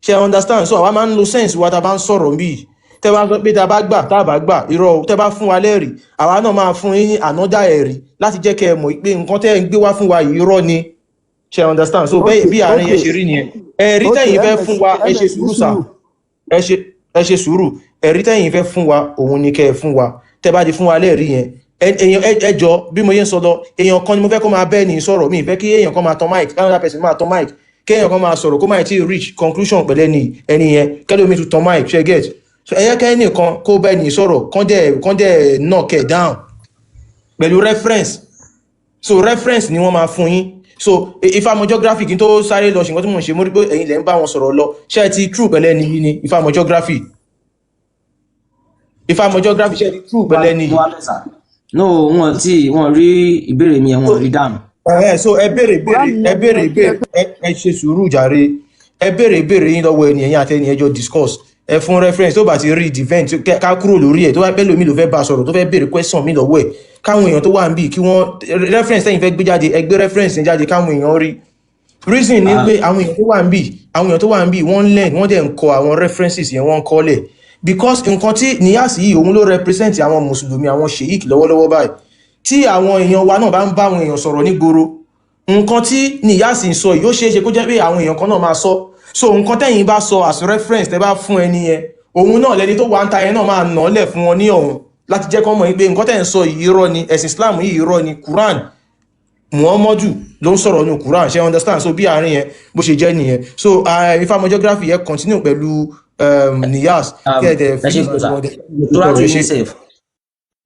Speaker 2: ṣe understand so àwa máa ń lo sense wa ta bá ń sọ̀rọ̀ bí tẹ́ bá sọ pé ta bá gbà tá bá gbà irọ́ tẹ́ bá fún wa lẹ́rìí àwa náà máa fún yín another ẹ̀rí láti jẹ́ kẹ́ ẹ mọ̀ pé nǹkan tẹ́ ń gbé wá fún wa yìí irọ́ ni ṣe understand so bí àárín yẹn ṣe rí nìyẹn ẹ̀rí tẹ́yìn fẹ́ fún wa ẹ ṣe sùúrù sà ẹ ṣe sùúrù ẹ̀rí tẹ́yìn fẹ́ fún wa òun ni kẹ́ ẹ fún wa tẹ́ bá di fún wa lẹ́rìí yẹn èèyàn ẹjọ́ bí mo yé ń sọ lọ èèyàn kan ni mo fẹ́ kó máa bẹ́ẹ̀ ní sọ̀rọ̀ mi ìfẹ́ kí èèyàn kan máa tan mic another person máa tan mic kí èèyàn kan máa sọ̀rọ̀ kó máa ti reach conclusion pẹ̀lẹ́ ẹni yẹn kẹ́lómi tún tan mic ṣe get so ẹ̀yẹ́ kẹ́ nìkan kó bẹ́ẹ̀ ní sọ̀rọ̀ kán dẹ̀ knock it down pẹ̀lú reference so reference ni wọ́n máa fún yín so Ifámọ̀ geography kí n tó sáré lọ ṣùgbọ́n tí mo ń ṣe mo rí pé ẹ̀yin lẹ́ ń bá wọn sọ̀rọ̀ lọ ṣé ti true pẹ̀lẹ́ ni yìí ni Ifámọ̀ geography ṣé ti true pẹ̀lẹ́ ni yìí.
Speaker 5: no wọn rí ìbéèrè mi wọn rí dáhùn.
Speaker 2: So ẹ béèrè ẹ ṣe sùúrù jàre ẹ béèrè yín lọ́wọ́ ẹni ẹ̀yin àti ẹni ẹjọ́ discuss ẹ fún reference tó bá ti rí event ká kúrò lórí ẹ̀ tó bá pẹ́ lómi ló fẹ́ bá sọ̀rọ̀ tó fẹ́ béèrè question mi lọ́wọ́ ẹ̀ káwọn èèyàn tó wà ń bì kí wọ́n reference tẹ́yìn fẹ́ gbé jáde ẹ gbé reference yẹn jáde káwọn èèyàn rí reason ni pé àwọn èèyàn tó wà ń bì wọ́n learn wọ́n dẹ̀ ń kọ àwọn references yẹn wọ́n kọ́lẹ̀ because nǹkan tí Niyas yìí òun ló represent àwọn mùsùlùmí àwọn sheik lọ́wọ́lọ́wọ́ báyìí tí àwọn èèyàn wa náà bá ń bá àwọn èèyàn sọ̀rọ̀ nígboro nǹkan tí Niyas ń sọ yóò ṣeé ṣe kó jẹ́ pé àwọn èèyàn kan náà máa sọ so nǹkan tẹ́yìn bá sọ as reference tẹ́ bá fún ẹni yẹn òun náà lẹni tó wà ń ta yẹn náà máa nà ọ́ lẹ̀ fún wọn ní ọ̀hún láti jẹ́ kó mọ̀ pé nǹkan tẹ́ ń sọ yìí irọ́ ni ẹ̀sìn Islam yìí irọ́ ni Quran Muhammadu ló ń sọ̀rọ̀ nínú Quran ṣe understand so bí àárín yẹn bó ṣe jẹ́ nìyẹn so Ifámọ̀ geography yẹn continue pẹ̀lú Niyas kẹ́ẹ̀dẹ̀
Speaker 5: fíìsì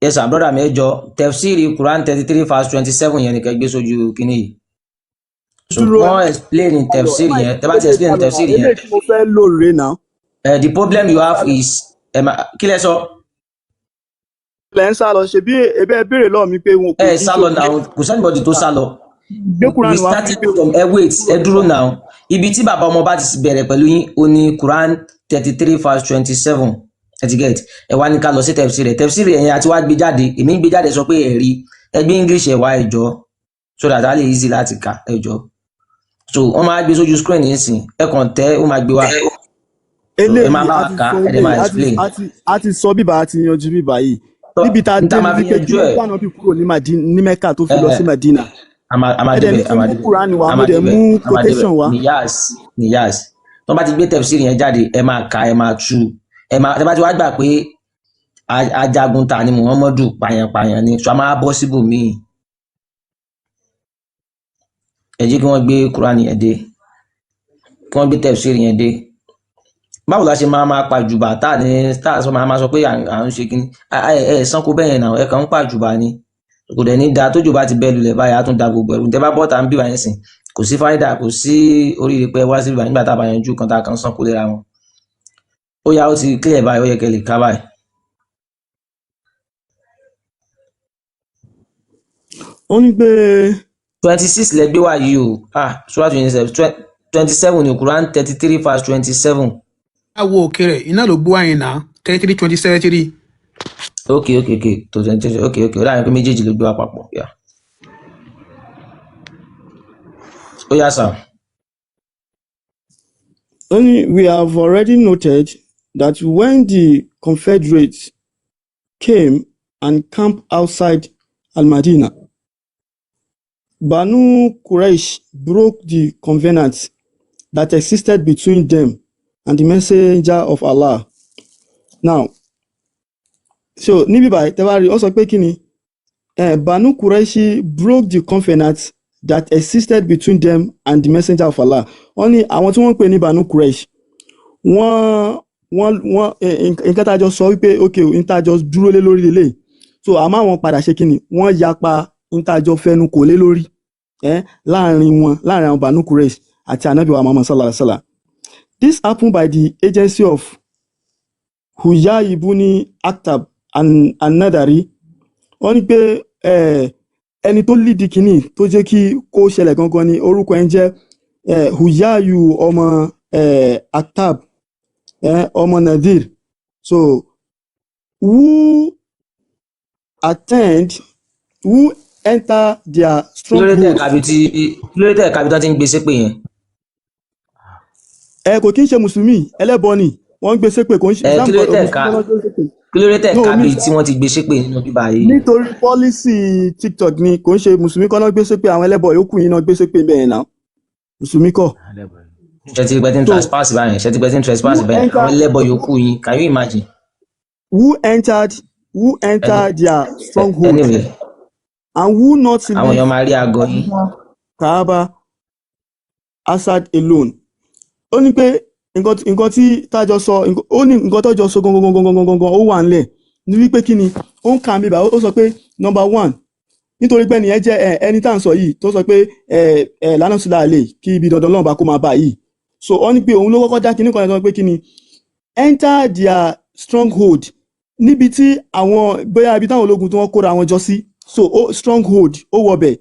Speaker 5: yes sir brother mi ẹjọ tefsiri Quran 33 verse 27 yẹn nìkan gbé sójú kínní yìí so wọ́n explain tefsiri yẹn tẹ́ bá ti explain tefsiri yẹn.
Speaker 3: mo fẹ́ lò rè náà.
Speaker 5: The problem you have is kí lẹ sọ.
Speaker 3: lẹ́ ń sá lọ ṣe bí ebe ẹ béèrè lọ́ọ̀ mi pé wọn kò ní
Speaker 5: sá lọ náà kò sẹ́nibọ́dì tó sá lọ. we started from wait ẹ dúró náà ibi tí bàbá ọmọ bá ti bẹ̀rẹ̀ pẹ̀lú yín ó ní Quran 33 verse 27 etiquette ẹ wá ní ká lọ sí tefsiri ẹ̀yìn àti wá gbé jáde èmi gbé jáde sọ pé ẹ̀rí ẹgbẹ́ English ẹ̀ wá ẹ̀jọ́ so that a lè easy láti kà ẹ̀jọ́ so wọ́n máa gbé sójú screen yìí sìn ẹ kàn tẹ́ ó máa gbé wá ẹ máa bá wa kà ẹ dẹ̀ máa explain.
Speaker 3: a ti sọ bíbá a ti yanjú bíbá yìí níbi tá a dé níbi pé kí wọ́n dáná bí kúrò ní Mẹ́kà tó fi lọ sí Medina
Speaker 5: amadebe
Speaker 3: mú quotation wa.
Speaker 5: Niyas tó bá ti gbé tefsiri yẹn jáde ẹ máa kà ẹ máa tú ẹ bá ti wá gbà pé ajagun ta ni Muhammadu pààyàn ni so a máa bọ́ síbò míì ẹ jẹ́ kí wọ́n gbé Quran yẹn dé kí wọ́n gbé tefsiri yẹn dé báwo la ṣe máa pàjùbà tá a sọ máa sọ pé à ń ṣe kíní ẹ sanko bẹ́ẹ̀ yẹn náà ẹ kàn ń pàjùbà ni kò dẹ̀ ní da tójò bá ti bẹ́ẹ̀ lulẹ̀ báyìí á tún da gbogbo ẹ̀rù tẹ́ bá bọ́ ta ń bí wáyé sìn kò sí fáyidà kò sí oríire pé wá sí ibà nígbà tá a bá yanjú kan tá a kàn sanko léra wọn ó yá ó ti clear báyìí ó yẹ kẹ́ lè ká báyìí.
Speaker 3: ó ní pé
Speaker 5: 26 lẹ gbé wá yìí o Surah 27 ní Quran 33 verse 27.
Speaker 1: àwo òkè rẹ̀ iná ló gbó àyìn náà 33
Speaker 5: okay tó 23 okay ó dáhùn pé méjèèjì ló gbé wá papọ̀ yá. ó yá sà.
Speaker 3: Only we have already noted that when the Confederates came and camped outside Al-Madinah, Banu Quraysh broke the covenant that existed between them and the messenger of Allah. Now, so níbí báyìí tẹ́ bá rí ó sọ pé kí ni Banu Quraysh broke the covenant that existed between them and the messenger of Allah. Wọ́n ní àwọn tí wọ́n ń pè ní Banu Quraysh wọ́n nǹkan tá a jọ sọ wípé ok nǹkan tá a jọ dúró lé lórí lélẹ̀ so àmọ́ àwọn padà ṣe kí ni wọ́n yapa nǹkan tá a jọ fẹnu kò lé lórí láàrin àwọn Banu Quraysh àti Ànábì wa Muhammad sallallahu alaihi wasallam. This happened by the agency of Huyai ibn Akhtab an-Nadari. Wọ́n ní pé ẹni tó lídìí kìíní tó jẹ́ kí kó ṣẹlẹ̀ gangan ni orúkọ ẹ̀ ń jẹ́ Huyayu ọmọ Akhtab ọmọ Nadir. So who enter their stronghold.
Speaker 5: lórí tẹ̀ kábi tó ti ń gbé ṣépè yẹn.
Speaker 3: Kò kí ń ṣe mùsùlùmí ẹlẹ́bọ ni wọ́n ń gbé ṣépè kò ń ṣe
Speaker 5: kí lórí tẹ̀ kábi tí wọ́n ti gbé ṣépè nínú bíbá yìí.
Speaker 3: nítorí pọ́lísì TikTok ni kò ń ṣe mùsùlùmí kọ́ náà gbé ṣépè àwọn ẹlẹ́bọ yòókù yìí náà gbé ṣépè bẹ́ẹ̀ náà mùsùlùmí kọ́.
Speaker 5: ṣe ti pẹ́ tí ń trespass báyìí àwọn ẹlẹ́bọ yòókù yìí can you imagine.
Speaker 3: Who entered their stronghold
Speaker 5: anyway.
Speaker 3: And who not
Speaker 5: àwọn èèyàn máa rí aago yìí.
Speaker 3: Kaaba Asad alone. Ó ní pé nǹkan tí tájọ sọ ó ní nǹkan tó jọ sọ gangan ó wà nílẹ̀ ní wípé kí ni ó ń kà mí bá ó sọ pé number one nítorí pé ẹnìyẹn jẹ́ ẹni tá à ń sọ yìí tó sọ pé lánàá sílá àlè kí ibi dandan lọ́nà bá kó máa bá yìí so ó ní pé òun ló kọ́kọ́ dá kíní kan sọ pé kí ni enter their stronghold níbi tí àwọn bóyá ibi táwọn ológun tí wọ́n kóra wọn jọ sí so stronghold ó wọbẹ̀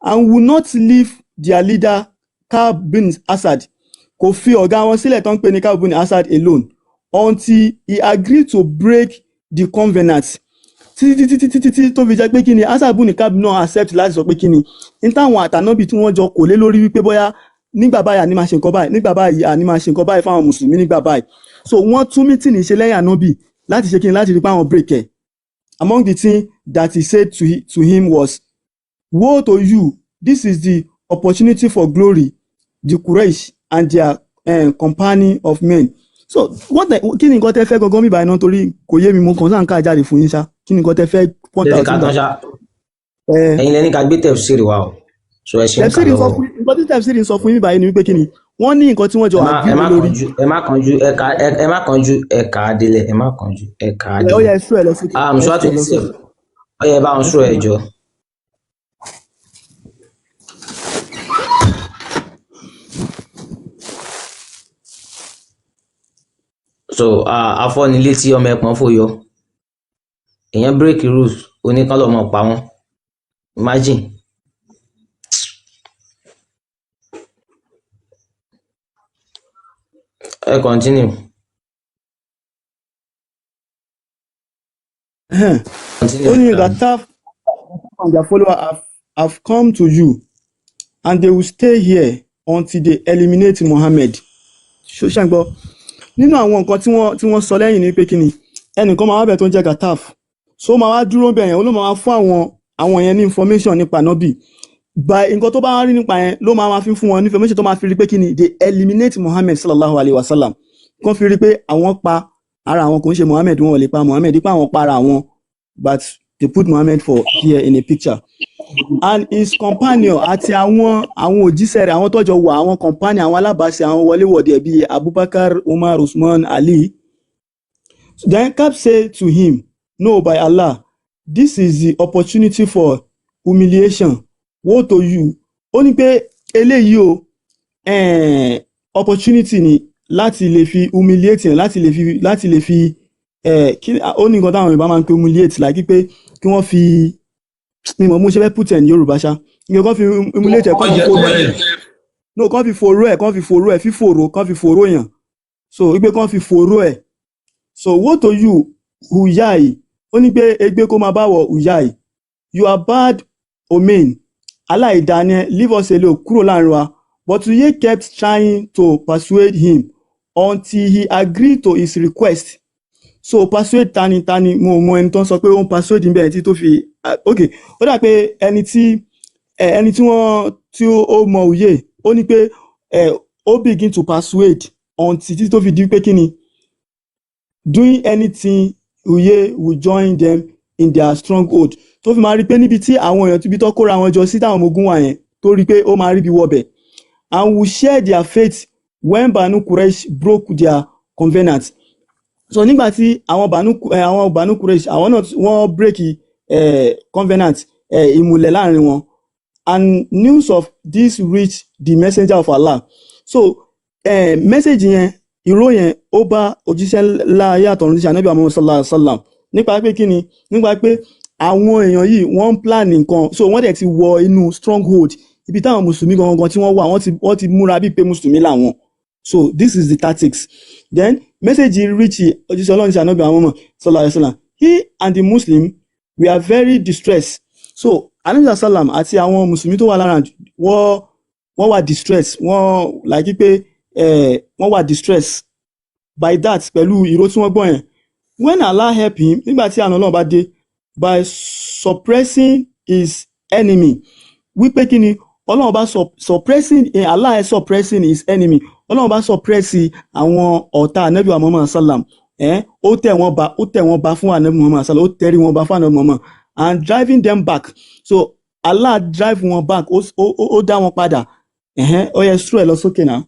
Speaker 3: and will not leave their leader Ka'b bin Asad kò fi ọ̀gá wọn sílẹ̀ tó ń pè ní Ka'b bin Asad alone until he agreed to break the covenant títí tó fi jẹ́ pé kí ni Asad bin Ka'b náà accept láti sọ pé kí ni ní táwọn àtànábì tí wọ́n jọ kò lé lórí wípé bóyá nígbà báyìí àní máa ṣe nǹkan báyìí nígbà báyìí àní máa ṣe nǹkan báyìí fáwọn mùsùlùmí nígbà báyìí so wọ́n tún mítìnì ṣe lẹ́yìn ànábì láti ṣe kí ni láti rí pé àwọn break ẹ̀. Among the things that he said to him was, woe to you, this is the opportunity for glory, the Quraysh and their company of men. So kí ni nǹkan tẹ́ fẹ́ gangan mi báyìí náà torí kò yé mi mo kàn sáà ń ká jáde fún yín ṣá kí ni nǹkan tẹ́ fẹ́ point out nígbà.
Speaker 5: ẹ̀yin lẹni ká gbé tẹ̀síìrì wa o so ẹ ṣe ń kà lọ́wọ́.
Speaker 3: nǹkan tí tẹ̀síìrì sọ fún yín báyìí ni wípé kí ni wọ́n ní nǹkan tí wọ́n jọ àgbẹ̀ lórí.
Speaker 5: ẹ má kánjú ẹ̀ka adélẹ̀ ẹ má kánjú ẹ̀ka adélẹ̀.
Speaker 3: ó yẹ ẹ̀ṣú ẹ̀ lọ sí.
Speaker 5: àmùsùn àti ẹ̀ṣẹ̀ ó yẹ bá ń sọ ẹ̀ jọ. so afọ́nilé tí ọmọ ẹ̀pọ̀n fòyọ èèyàn break rules oníkálọ̀mọ̀ pa wọ́n imagine. Continue.
Speaker 3: Only that staff and their followers have come to you, and they will stay here until they eliminate Muhammad. Ṣoṣàgbọ́ nínú àwọn nǹkan tí wọ́n sọ lẹ́yìn ní pé kí ni ẹnìkan máa wá bẹ̀ tó ń jẹ́ Gataf so máa wá dúró bẹ̀ yẹn ó ló máa wá fún àwọn yẹn ní information nípa Nábì by nǹkan tó bá rí nípa yẹn ló máa fi fún wọn ní information tó máa fi rí pé kí ni they eliminate Muhammad sallallahu alayhi wa sallam kàn fi rí pé àwọn pa ara àwọn kò ń ṣe Muhammad wọn ò lè pa Muhammad dípò àwọn para àwọn but they put Muhammad for here in a picture and his companion àti àwọn òjíṣẹ́ rẹ̀ àwọn tọ́jọ wà àwọn companion àwọn alábàáṣe àwọn wọléwọ̀de bíi Abubakar Umar Usman Ali. So then Ka'b said to him, no, by Allah, this is the opportunity for humiliation. Woe to you. Ó ní pé eléyìí o opportunity ni láti lè fi humiliate láti lè fi ó ní nǹkan táwọn Yorùbá máa ń pè humiliate like pé kí wọ́n fi mímọ̀ mú ṣe fẹ́ put ẹ̀ ní Yorùbá ṣá nǹkan kan fi humiliate ẹ̀ kàn fi fòró ẹ̀ fífòró yàn so wípé kàn fi fòró ẹ̀ so woe to you Huyai ó ní pé ègbé kó máa báwọ̀ Huyai you are bad omen aláìdáni leave us alone kúrò láàrin wa but Huyai kept trying to persuade him until he agreed to his request. So persuade tani mo ẹni tó ń sọ pé ó ń persuade bẹ́ẹ̀ tí tó fi ok ó dà pé ẹni tí ẹni tí ó mọ òye ó ní pé ó begin to persuade until títí tó fi di pé kí ni doing anything òye will join them in their stronghold tó fi máa rí pé níbi tí àwọn èèyàn tíbi tó kóra wọn jọ sí táwọn ọmọ ogun wà yẹn tó rí pé ó máa rí bí wọbẹ̀ and will share their fate when Banu Quraysh broke their covenant. So nígbà tí àwọn Banu Quraysh àwọn náà wọ́n break covenant ìmùlẹ̀ láàrin wọn and news of this reached the messenger of Allah. So message yẹn ìró yẹn ó bá òjíṣẹ́ láàyè àtọ̀run tí Ànábì Muhammad sallallahu alaihi wasallam nípa pé kíni nípa pé àwọn èèyàn yìí wọ́n ń plan nǹkan so wọ́n dẹ̀ ti wọ inú stronghold ibi táwọn mùsùlùmí gangan tí wọ́n wà wọ́n ti múra bíi pé mùsùlùmí làwọn. So this is the tactics. Then message reach òjíṣẹ́ Ọlọ́run tí Ànábì Muhammad sallallahu alaihi wasallam. He and the Muslim were very distressed. So Ànábì sallam àti àwọn mùsùlùmí tó wà lára wọ́n wà distressed wọ́n like pé wọ́n wà distressed by that pẹ̀lú ìró tí wọ́n gbọ́ yẹn. When Allah help him nígbà tí àna Ọlọ́run bá dé by suppressing his enemy wípé kí ni Ọlọ́run bá suppressing Allah is suppressing his enemy Ọlọ́run bá suppress àwọn ọ̀tá Ànábì Muhammad sallam ó tẹ̀ wọ́n bá fún Ànábì Muhammad sallam ó tẹ̀rí wọn bá fún Ànábì Muhammad and driving them back. So Allah drive wọn back ó dá wọn padà ó yẹ sùúrù ẹ̀ lọ sókè náà.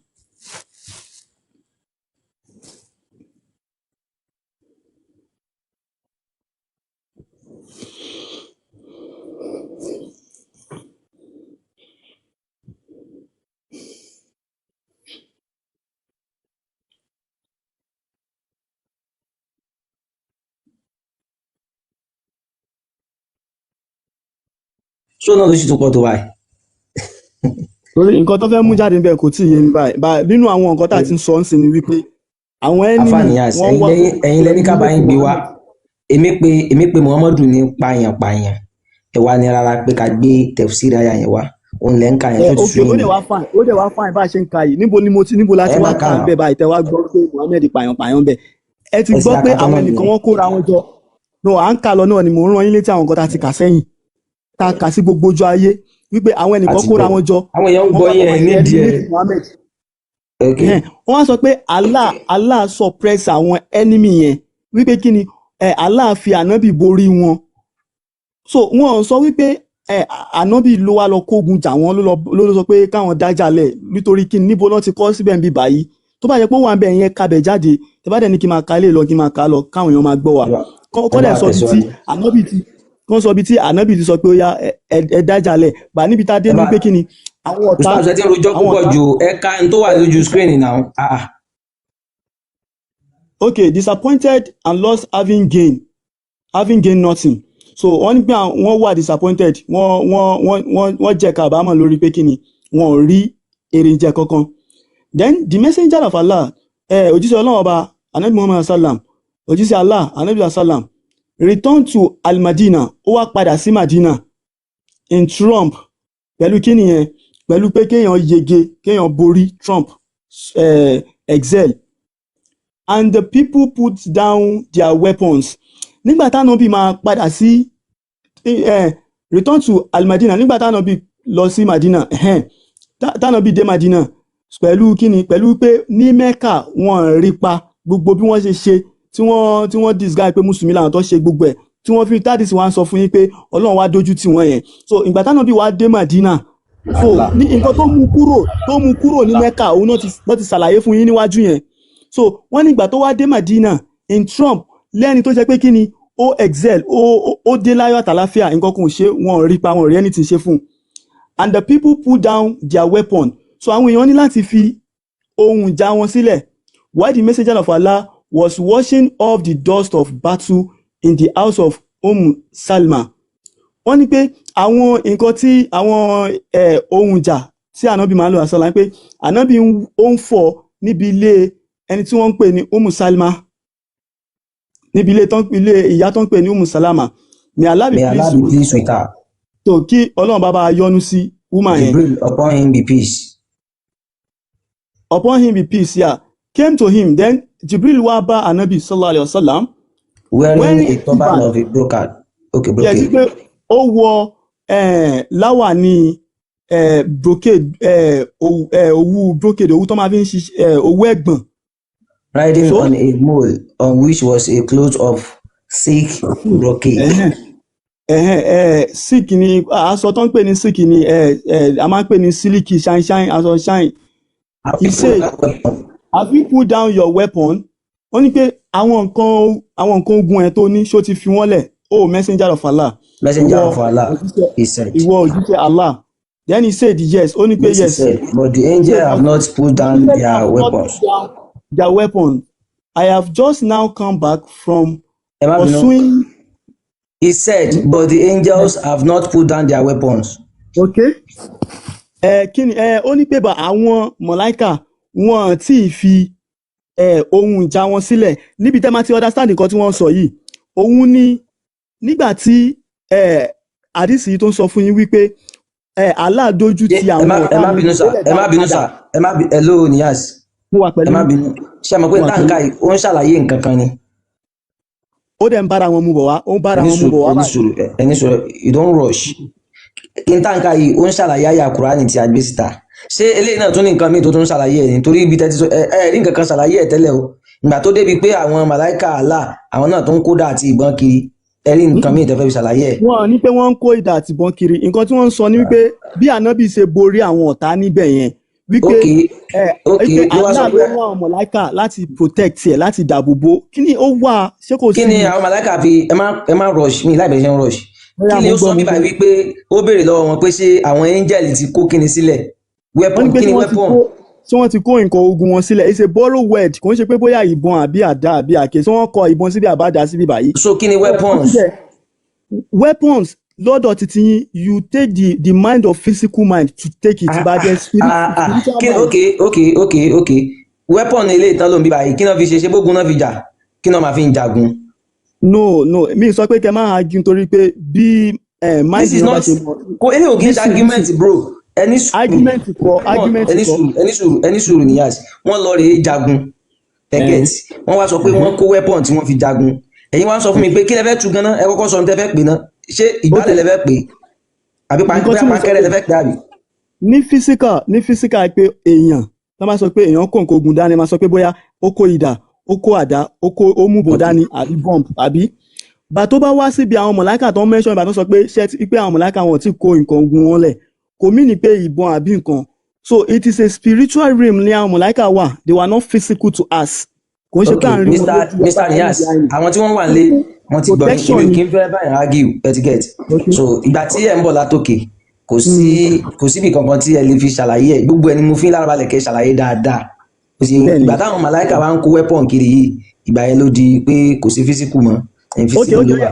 Speaker 5: So náà ló sì tún pọ̀ tó báyìí.
Speaker 3: Torí nǹkan tó fẹ́ mú jáde níbẹ̀ kò tí ì yé mi báyìí nínú àwọn nǹkan tá a ti ń sọ ń sìn ni wípé àwọn enemy wọ́n wá.
Speaker 5: ẹ̀yin lẹ́ni ká bá yín gbé wá èmi pé Muhammadu ní pààyàn ẹ wá ní rárá pé ká gbé tẹ̀fsírì àyà yẹn wá òun lẹ́ ń ka yẹn tó ti sún yín.
Speaker 3: ó dẹ̀ wá fine bá a ṣe ń ka yìí níbo láti wá kà ń bẹ̀ báyìí tẹ́ wá gbọ́ pé Muhammed pààyàn bẹ̀ ẹ ti gbọ́ pé àwọn ẹnìkan wọ́n kóra wọn jọ no à ń kà lọ náà ni mò ń rán yín létí àwọn nǹkan tá a ti kà sẹ́yìn tá a kà sí gbogbo ojú ayé wípé àwọn ẹnìkan kóra wọn jọ
Speaker 5: àwọn èèyàn ń gbọ́ yẹn nídìí ẹ̀.
Speaker 3: wọ́n wá sọ pé Allah suppress àwọn enemy yẹn wípé kí ni Allah fi ànábì borí wọn. So wọ́n sọ wípé ànábì ló wá lọ kógun jà wọ́n ló sọ pé káwọn dájàlẹ̀ nítorí kí ni níbo náà ti kọ́ síbẹ̀ ń bí báyìí tó bá yẹ pé wọ́n bẹ̀ yẹn kabẹ̀ jáde tẹ́ bá dẹ̀ ní kí n máa ka ilé lọ kí n máa ka lọ káwọn èèyàn máa gbọ́ wa kọ́dẹ̀ sọ bí tí ànábì ti wọ́n sọ bí tí ànábì ti sọ pé ó yá ẹ dájàlẹ̀ gbà níbi tá a dé ní pé kí ni àwọn ọ̀tá
Speaker 5: Ustaz ti rojọ́ púpọ̀ jù ẹ̀ka tó wà lójú screen now.
Speaker 3: Okay, disappointed and lost having gained nothing. So wọ́n ní pé wọ́n wà disappointed wọ́n jẹ́ kábàámọ̀ lórí pé kí ni wọ́n ò rí èrè jẹ kankan. Then the messenger of Allah òjíṣẹ́ Ọlọ́run ọba Ànábì Muhammad sallam òjíṣẹ́ Allah Ànábì sallam return to al-Madina ó wá padà sí Madina in Trump pẹ̀lú kí nìyẹn pẹ̀lú pé kéèyàn yege kéèyàn borí Trump excel and the people put down their weapons. Nígbà táwọn bí máa padà sí return to al-Madina nígbà táwọn bí lọ sí Madina táwọn bí dé Madina pẹ̀lú kíni pẹ̀lú pé ní Mecca wọ́n rí pa gbogbo bí wọ́n ṣe ṣe tí wọ́n disguise pé mùsùlùmí làwọn tó ṣe gbogbo ẹ̀ tí wọ́n fi tádìsí wá ń sọ fún yín pé Ọlọ́run wá dójú tì wọ́n yẹn. So ìgbà táwọn bí wá dé Madina so ní nǹkan tó mú kúrò ní Mecca òun náà ti ṣàlàyé fún yín níwájú yẹn. So wọ́n ní ìgbà tó wá dé Madina in Trump lẹ́ni tó jẹ́ pé kí ni ó excel ó dé láyọ̀ àtàláfíà nǹkan kan ò ṣe wọn ò rí pa wọn ò rí anything ṣe fún un and the people put down their weapon. So àwọn èèyàn ní láti fi ohun ìjà wọn sílẹ̀ while the messenger of Allah was washing off the dust of battle in the house of Salma. Wọ́n ní pé àwọn nǹkan tí àwọn ohun ìjà tí ànábì máa ń lò àṣọlá pé ànábì ó ń fọ̀ níbi ilé ẹni tí wọ́n ń pè ní Salma níbi ilé ìyá tó ń pè ní Salama. May Allah be pleased with her. So kí Ọlọ́run bá yọ́nú sí woman yẹn.
Speaker 5: Jibril upon him be peace.
Speaker 3: Upon him be peace, yeah. Came to him, then Jibril wá bá ànábì sallallahu alaihi wasallam
Speaker 5: wearing a turban of a brocade. Okay, brocade.
Speaker 3: Yes, pé ó wọ láwàní brocade owú brocade owú tó máa fi ń ṣiṣẹ́ owú ẹ̀gbọ̀n.
Speaker 4: Riding
Speaker 3: So-
Speaker 4: on a mole on which was a cloth of silk brocade.
Speaker 3: Silk ni aṣọ tó ń pè ní silk ni a máa ń pè ní silky shine aṣọ shine. He said, have you put down your weapon? Ó ní pé àwọn nǹkan ogun ẹ̀ tó ní ṣó ti fi wọ́n lẹ̀. Oh, messenger of Allah.
Speaker 4: Messenger
Speaker 3: Ìwọ
Speaker 4: of Allah,
Speaker 3: òjíṣẹ́-
Speaker 4: he said.
Speaker 3: Ìwọ òjíṣẹ́ Allah. Then he said yes. Ó ní pé
Speaker 4: Yes, he
Speaker 3: yes.
Speaker 4: said, but the angel have not put down their weapons.
Speaker 3: Their weapon. I have just now come back from
Speaker 4: Ẹ má bínú.
Speaker 3: pursuing.
Speaker 4: He said, but the angels have not put down their weapons.
Speaker 3: Okay. Kí ni ó ní pé bá àwọn mọ̀láìkà wọn tí ì fi ohun ìjà wọn sílẹ̀ níbi tẹ́ máa ti understand nǹkan tí wọ́n sọ yìí. Òun ni nígbà tí àdìsí yìí tó ń sọ fún yín wípé Allah dojú ti
Speaker 4: Ẹ
Speaker 3: àwọn
Speaker 4: má bínú sà, ẹ má bínú sà, hello Niyas,
Speaker 3: Mo wà
Speaker 4: ẹ
Speaker 3: pẹ̀lú
Speaker 4: má bínú. Ṣé ẹ mọ̀ pé
Speaker 3: Wà
Speaker 4: táǹkà yìí ó ń ṣàlàyé nǹkan kan ni?
Speaker 3: ó dẹ̀ ń bára wọn mu bọ̀ wá. Ó ń bára
Speaker 4: Ẹni
Speaker 3: wọn mu bọ̀ wá.
Speaker 4: sùúrù, ẹni sùúrù, you don't rush. Táǹkà yìí ó ń ṣàlàyé àyà Kùránì tí a gbé síta. Ṣé eléyìí náà tún ní nǹkan míì tó tún ń ṣàlàyé ẹ̀ nítorí ibi tẹ́tí rí nǹkan kan ṣàlàyé ẹ̀ tẹ́lẹ̀ o. Ìgbà tó débi pé àwọn màláìkà Allah àwọn náà tó ń kódà àti ìbọn kiri ẹ rí nǹkan míì tẹ́fẹ́ fi ṣàlàyé ẹ̀.
Speaker 3: Wọ́n ní pé wọ́n ń kó idà àti ìbọn kiri. Nǹkan tí wọ́n ń sọ ni wípé bí ànábì ṣe borí àwọn ọ̀tá níbẹ̀ yẹn wípé
Speaker 4: Okay, ló wá sọ
Speaker 3: Allah ló
Speaker 4: pé
Speaker 3: rán àwọn mọ̀láìkà láti protect ẹ̀ láti dáàbò bò. Kí ni ó wà ṣé kò sí?
Speaker 4: kí ni àwọn màláìkà fi ẹ má rush mi láì bẹ̀rẹ̀ ṣe ń rush. Kí ni ó sọ bíbá wípé ó béèrè lọ́wọ́ wọn pé ṣé àwọn angel ti kó kíni sílẹ̀?
Speaker 3: Wọ́n ní
Speaker 4: Weapon
Speaker 3: pé
Speaker 4: kí ni
Speaker 3: tí
Speaker 4: weapon?
Speaker 3: wọ́n ti kó nǹkan ogun wọn sílẹ̀. It's a borrow word. Kò ń ṣe pé bóyá ìbọn àbí àdá àbí àké tí wọ́n kọ ìbọn síbi àbádá síbi báyìí.
Speaker 4: So kí ni weapons?
Speaker 3: Weapons lọ́dọ̀ titi yín you take the mind of physical mind to take it but then spiritual mind.
Speaker 4: Okay. Weapon ilé ìtàn ló ń bí báyìí kí náà fi ṣe bógun náà fi jà kí náà máa fi ń jagun.
Speaker 3: No mi sọ pé kẹ máa argue nítorí pé bí mind
Speaker 4: This is
Speaker 3: yẹn bá
Speaker 4: not
Speaker 3: ṣe mọ.
Speaker 4: kò eléyìí ò kí ń ṣe argument bro.
Speaker 3: Argument kọ́.
Speaker 4: Ẹni sùúrù Niyas wọ́n lọ rèé jagun tẹ́gẹ̀tì wọ́n wá sọ pé wọ́n kó weapon tí wọ́n fi jagun ẹ̀yin wá sọ fún mi pé kí lẹ fẹ́ tu ganan ẹ kọ́kọ́ sọ ní tẹ́ fẹ́ pè náà ṣé ìgbálẹ̀ lẹ fẹ́ pè àbí pankẹ́rẹ́ lẹ fẹ́ pè àbí.
Speaker 3: ní physical pé èèyàn tó máa sọ pé èèyàn kó nǹkan ogun dání máa sọ pé bóyá ó kó idà ó kó àdá ó mú bọ̀ dání àbí bomb àbí. Bá tó bá wá síbi àwọn mọ̀láìkà tó ń mention ìbá tó sọ pé pé àwọn mọ̀láìkà wọn ti kó nǹkan ogun wọn lẹ̀ kò mí ní pé ìbọn àbí nǹkan. So it is a spiritual realm ní àwọn mọ̀láìkà wà they were not physical to us. Kò ń ṣe pé à ń rí wọn lójú
Speaker 4: Mr. Niyas àwọn tí wọ́n wà nílé wọ́n ti gbọ́ ní kí n fẹ́ báyìí argue etiquette. So ìgbà tí ẹ̀ ń bọ̀ látòkè kò síbi kankan tí ẹ lè fi ṣàlàyé ẹ̀ gbogbo ẹni mo fi ń lárabalẹ̀ kẹ́ ṣàlàyé dáadáa. Ìgbà táwọn màláìkà wa ń kó weapon kiri yìí ìgbà yẹn ló di pé kò sí physical mọ́ physical ló wà.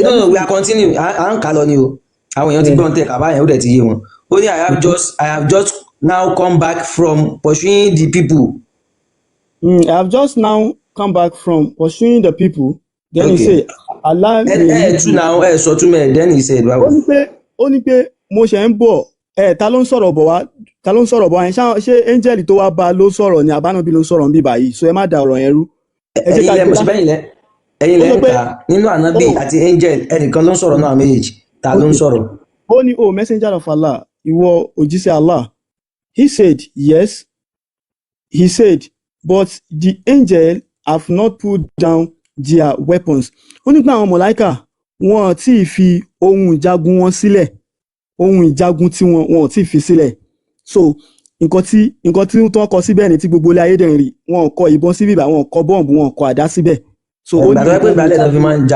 Speaker 4: No, we are continue à ń kà lọ ni o àwọn èèyàn ti gbọ́n tẹ̀ kàbá yẹn ó dẹ̀ ti yé wọn. Ó ní I have just now come back from pursuing the people.
Speaker 3: I have just now come back from pursuing the people. Then he say Allah
Speaker 4: sọ túmọ̀ then he said báwo.
Speaker 3: Ó ní pé mo ṣe ń bọ̀ ta ló ń sọ̀rọ̀ bọ̀ wá yẹn ṣé angel tó wá bá ló sọ̀rọ̀ ni àbánábí ló ń sọ̀rọ̀ níbí báyìí so ẹ má da ọ̀rọ̀ yẹn rú.
Speaker 4: ẹ̀yin lẹ ń kà nínú ànábì àti angel ẹnìkan ló ń sọ̀rọ̀ náà méjèèjì ta ló ń sọ̀rọ̀.
Speaker 3: Ó ní messenger of Allah ìwọ òjíṣẹ́ Allah. He said yes. He said but the angel have not put down their weapons. Ó ní pé àwọn mọ̀láìkà wọn tí ì fi ohun ìjagun wọn sílẹ̀ ohun ìjagun tí wọn ò tí ì fi sílẹ̀. So nǹkan tí wọ́n kọ síbẹ̀ ni tí gbogbo ilé ayé dẹ̀ rí wọn kọ ìbọn síbí bá wọn kọ bọ́ǹbù wọn kọ àdá síbẹ̀. So
Speaker 4: ìgbà tó yẹ pé ìgbàlẹ̀ náà fi máa ń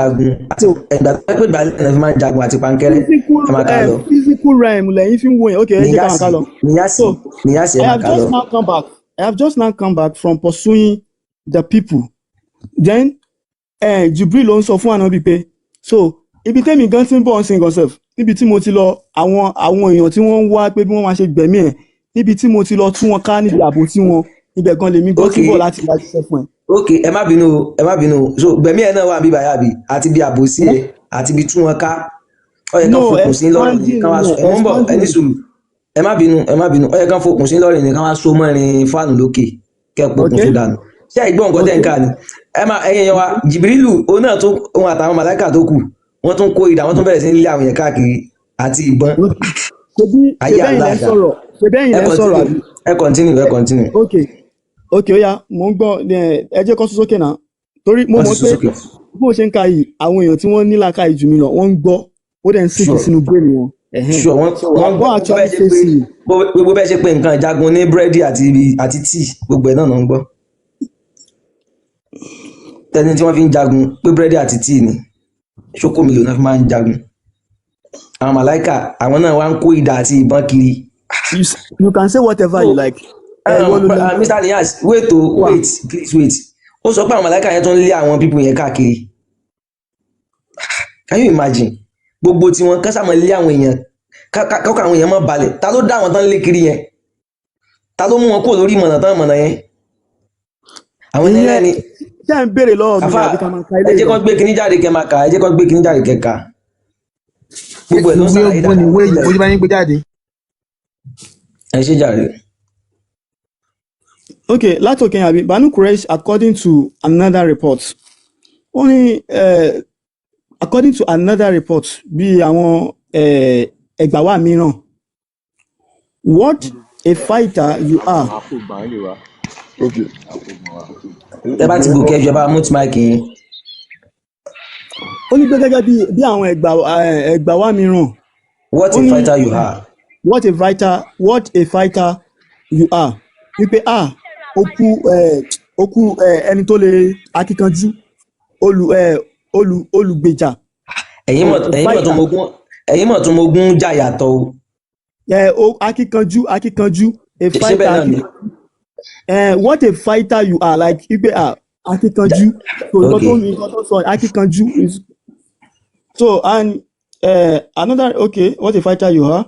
Speaker 4: jagun àti pankẹ́rẹ́ ẹ máa ká lọ.
Speaker 3: Physical realm lẹ́yìn fi ń wo yẹn ok ẹ jẹ́ ká máa ká lọ.
Speaker 4: Niyasi ẹ máa ká lọ.
Speaker 3: I have just now come back from pursuing the people. Then Jibril ló ń sọ fún ànábì pé so ibi tẹ́mi gan ti ń bọ̀ ṣe nǹkan sef níbi tí mo ti lọ àwọn èèyàn tí wọ́n ń wá pé bí wọ́n máa ṣe gbẹ̀mí ẹ̀ níbi tí mo ti lọ tú wọn ká níbi ààbò tí wọn ibẹ̀ gan lèmi gan ti bọ̀ láti ṣiṣẹ́ fún ẹ.
Speaker 4: Ok ẹ má bínú so gbẹ̀mí ẹ̀ náà wà bí bàyà bí àti bí ààbò sí ẹ àti bí tú wọn ká ó yẹ kán fòkùn sí lọ́rùn ní káwá sọ ẹ̀ ń bọ̀ ẹni sùúrù ẹ má bínú ó yẹ kán fòkùn sí lọ́rùn ní káwá so mọ́rin fáànù lókè kẹ́ pòkùn tó dànù ṣé ìgbọ́n nǹkan tẹ̀ ń kà ní ẹ̀yin yẹn wa Jìbìrìlù òun náà tó òun àtàwọn màláìkà tó kù wọ́n tún kó idà wọ́n tún bẹ̀rẹ̀ sí ní lé àwọn yẹn káàkiri
Speaker 5: àti ìbọn
Speaker 3: ṣebí
Speaker 5: ayé
Speaker 3: ṣebẹ́yìn lẹ́
Speaker 5: aláàdá.
Speaker 3: sọ̀rọ̀ ṣebẹ́yìn lẹ́ sọ̀rọ̀ àbí.
Speaker 5: ẹ continue.
Speaker 3: ok ó yá mò ń gbọ́ ẹ jẹ́ kó sún sókè náà torí mo mọ̀ pé bí mo ṣe ń ka yìí àwọn èèyàn tí wọ́n ní làákàyè jù mí lọ wọ́n ń gbọ́ ó dẹ̀ ń sìnkì sínú brain wọn.
Speaker 5: sure wọ́n gbọ́ gbogbo bẹ́ẹ̀ ṣe pé nǹkan ìjagun ní búrẹ́dì àti tíì gbogbo ẹ̀ náà ń gbọ́ tẹni tí wọ́n fi ń jagun pé búrẹ́dì àti tíì ni ṣókò mélòó náà fi máa ń jagun àwọn màláìkà àwọn náà wá ń kó idà àti ìbọn kiri.
Speaker 3: You can say whatever you like.
Speaker 5: Mr. Niyas wait please wait ó sọ pé àwọn màláìkà yẹn tó ń lé àwọn pípọ̀ yẹn káàkiri can you imagine gbogbo tí wọn kásá mọ lé àwọn èèyàn kọ́kọ́ àwọn èèyàn mọ́ balẹ̀ ta ló dá àwọn tán lé kiri yẹn ta ló mú wọn kó lórí ìmọ̀nà tán mọ̀nà yẹn àwọn ẹni lẹ́ni.
Speaker 3: ṣé ẹ ń béèrè lọ́wọ́ mi àbí ká máa ka ilé
Speaker 5: ẹ jẹ́ kó gbé kíní jáde kẹ́ máa kà ẹ jẹ́ kó gbé kíní jáde kẹ́ kà gbogbo ẹ̀ ló ń sára ìdá
Speaker 1: ojú bá yín gbé jáde.
Speaker 5: ẹ ṣe jàre.
Speaker 3: Okay, látòkè àbí Banu Quraysh according to another report only according to another report bí àwọn ẹgbàá mìíràn what a fighter you are.
Speaker 5: ẹ bá ti gòkè ẹjọ bá mute mic yín.
Speaker 3: ó ní pé gẹ́gẹ́ bí àwọn ẹgbàá mìíràn.
Speaker 5: what a fighter you are.
Speaker 3: what a fighter you are wípé ó kú ẹni tó lè akíkanjú olùgbèjà.
Speaker 5: ẹ̀yin mọ̀ tó mogún jà yàtọ̀ o.
Speaker 3: akíkanjú a fighter what a fighter you are like wípé akíkanjú so nǹkan tó sọ akíkanjú is so and another okay what a fighter you are.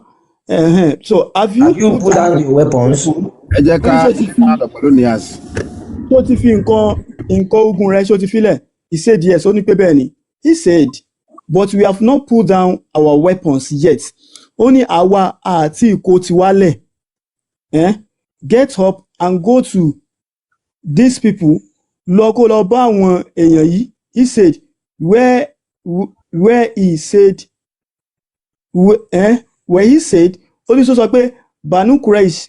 Speaker 3: So have you
Speaker 5: put down your weapons?
Speaker 1: ẹ jẹ́ ká lọ pẹ̀lú Niyas.
Speaker 3: tó ti fi nǹkan ogun rẹ̀ ṣó ti filẹ̀ he said yes ó ní pé bẹ́ẹ̀ ni he said but we have not put down our weapons yet ó ní àwa àti ìkó ti wálẹ̀ get up and go to these people lọ kó lọ bá àwọn èèyàn yìí he said where he said when he said ó ní sọ pé Banu Quraysh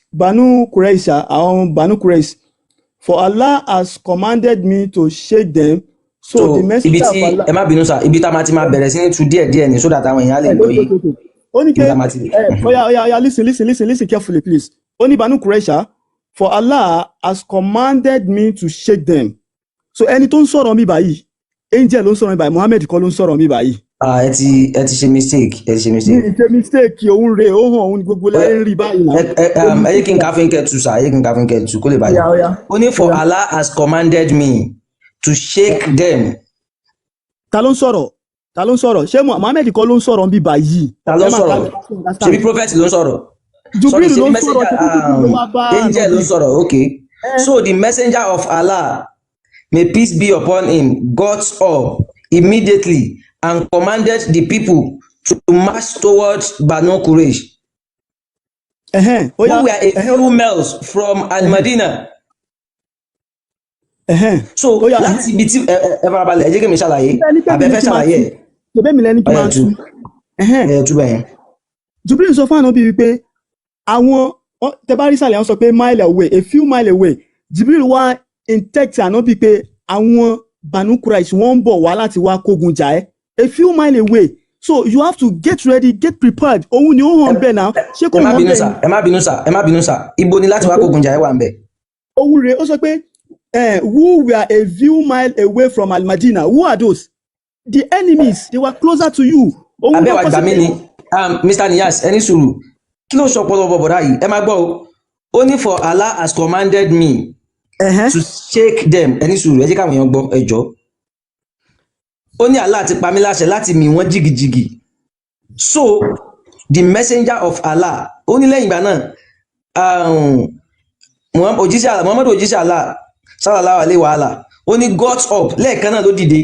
Speaker 3: àwọn Banu Quraysh for Allah has commanded me to shake them so the message of Allah.
Speaker 5: ẹ má bínú sá ibi tá a máa ti máa bẹ̀rẹ̀ sí ní tu díẹ̀ ni so that àwọn èèyàn lè lọ yìí.
Speaker 3: ó ní kẹ́ oya listen carefully please ó ní Banu Quraysh for Allah has commanded me to shake them so ẹni tó ń sọ̀rọ̀ mi báyìí angel ló ń sọ̀rọ̀ mi báyìí Muhammad kọ́ ló ń sọ̀rọ̀ mi báyìí.
Speaker 5: ẹ ti ṣe mistake
Speaker 3: mi ṣe mistake òun rè ó hàn òun gbogbo lẹ́yìn rí báyìí náà.
Speaker 5: ẹ yé kí n káfíń kẹ́tù sá ẹ yé kí n káfíń kẹ́tù kó lè báyìí. ó ní for Allah has commanded me to shake them.
Speaker 3: ta ló ń sọ̀rọ̀ ṣé Muhammad kọ́ ló ń sọ̀rọ̀ bí báyìí.
Speaker 5: ta ló ń sọ̀rọ̀ ṣebí prophet ló ń sọ̀rọ̀.
Speaker 3: Jibril ló ń sọ̀rọ̀
Speaker 5: angel ló ń sọ̀rọ̀ okay so the messenger of Allah may peace be upon him got up immediately and commanded the people to march towards Banu Quraysh, who were a few miles from Al-Madina. So láti ibi tí ẹ farabalẹ̀ ẹ jẹ́ kí mi ṣàlàyé abẹ́fẹ́ ṣàlàyé ẹ̀.
Speaker 3: ṣebí mi lẹ́ni kí n máa tú.
Speaker 5: túbẹ̀ yẹn.
Speaker 3: Jibril sọ fún àwọn bíi wípé àwọn tẹ́bárí sàlẹ̀ àwọn sọ pé a few mile away Jibril wá intect àná bíi pé àwọn Banu Quraysh wọ́n ń bọ̀ wá láti wá kógun jà ẹ́ a few mile away so you have to get ready get prepared òun ni ó hàn bẹ́ẹ̀ náà ṣé kò hàn bẹ́ẹ̀.
Speaker 5: ẹ má bínú sá ibo ni láti wá kógun jà ẹ́ wà ń bẹ̀.
Speaker 3: òun rèé ó sọ pé who were a few mile away from Al-Madina who are those the enemies they were closer to you.
Speaker 5: abẹ́wà gbà mí ni Mr. Niyas ẹni sùúrù kí ló sọ pọlọ bọ̀bọ̀dá yìí ẹ máa gbọ́ o ó ní for Allah has commanded me to shake them ẹni sùúrù ẹ jẹ́ káwọn èèyàn gbọ́ ẹ jọ̀ọ́. Ó ní Allah ti pa mí láṣẹ láti mì wọ́n jìgìjìgì so the messenger of Allah ó ní lẹ́yìn ìgbà náà Muhammad òjíṣẹ́ Allah sallallahu alaihi wa ala ó ní got up lẹ́ẹ̀kan náà ló dìde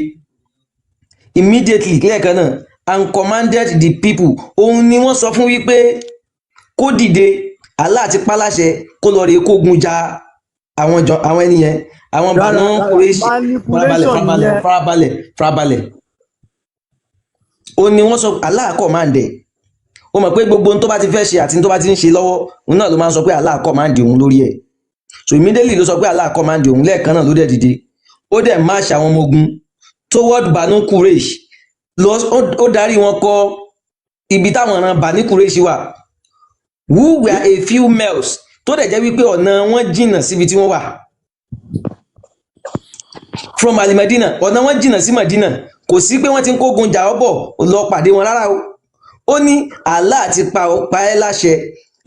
Speaker 5: immediately lẹ́ẹ̀kan náà and commanded the people òun ni wọ́n sọ fún wípé kó dìde Allah ti pa láṣẹ kó lọ rèé kógun ja àwọn ènìyàn àwọn Banu Quraysh farabalẹ̀ ó ní wọ́n sọ Allah command ẹ̀ ó mọ̀ pé gbogbo ohun tó bá ti fẹ́ ṣe àti ohun tó bá ti ń ṣe lọ́wọ́ òun náà ló máa ń sọ pé Allah command òun lórí ẹ̀ so immediately ló sọ pé Allah command òun lẹ́ẹ̀kan náà ló dẹ̀ dìde ó dẹ̀ march àwọn ọmọ ogun toward Banu Quraysh ó darí wọn kọ ibi táwọn ọ̀ràn Banu Quraysh wà who were a few miles tó dẹ̀ jẹ́ wípé ọ̀nà wọn jìnnà síbi tí wọ́n wà from Al-Madina ọ̀nà wọn jìnnà sí Madina kò sí pé wọ́n ti ń kógun jà ọ́ bọ̀ lọ pàdé wọn rárá o ó ní Allah ti pa ẹ́ láṣẹ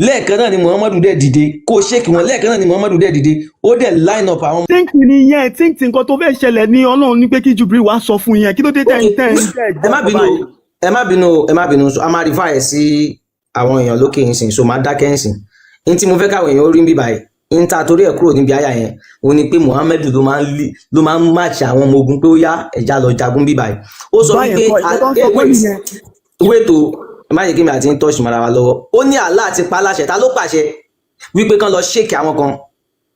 Speaker 5: lẹ́ẹ̀kan náà ni Muhammadu dẹ̀ dìde kó ṣéèkì wọn lẹ́ẹ̀kan náà ni Muhammadu dẹ̀ dìde ó dẹ̀ line up àwọn.
Speaker 3: tíǹkì ni yẹn tíǹkì nǹkan tó fẹ́ ṣẹlẹ̀ ní Ọlọ́run ní pé kí Jibril wá sọ fún yẹn kí ló dé tẹ̀
Speaker 5: ẹ má bínú a máa rí fáyẹ̀ sí àwọn èèyàn lókè ń sìn so máa dákẹ́ ń sìn ní tí mo fẹ́ káwọn èèyàn ó rí bíbá yìí ń ta torí ẹ̀ kúrò níbi àyà yẹn ó ní pé Muhammadu ló máa ń máàcì àwọn ọmọ ogun pé ó yá ẹ̀já lọ jagun bíbá yìí ó sọ wípé wéètò má yẹ kí mi àti ń tọ́ṣì mara wa lọ́wọ́ ó ní Allah ti pa láṣẹ ta ló pàṣẹ wípé kán lọ ṣéèkì àwọn kan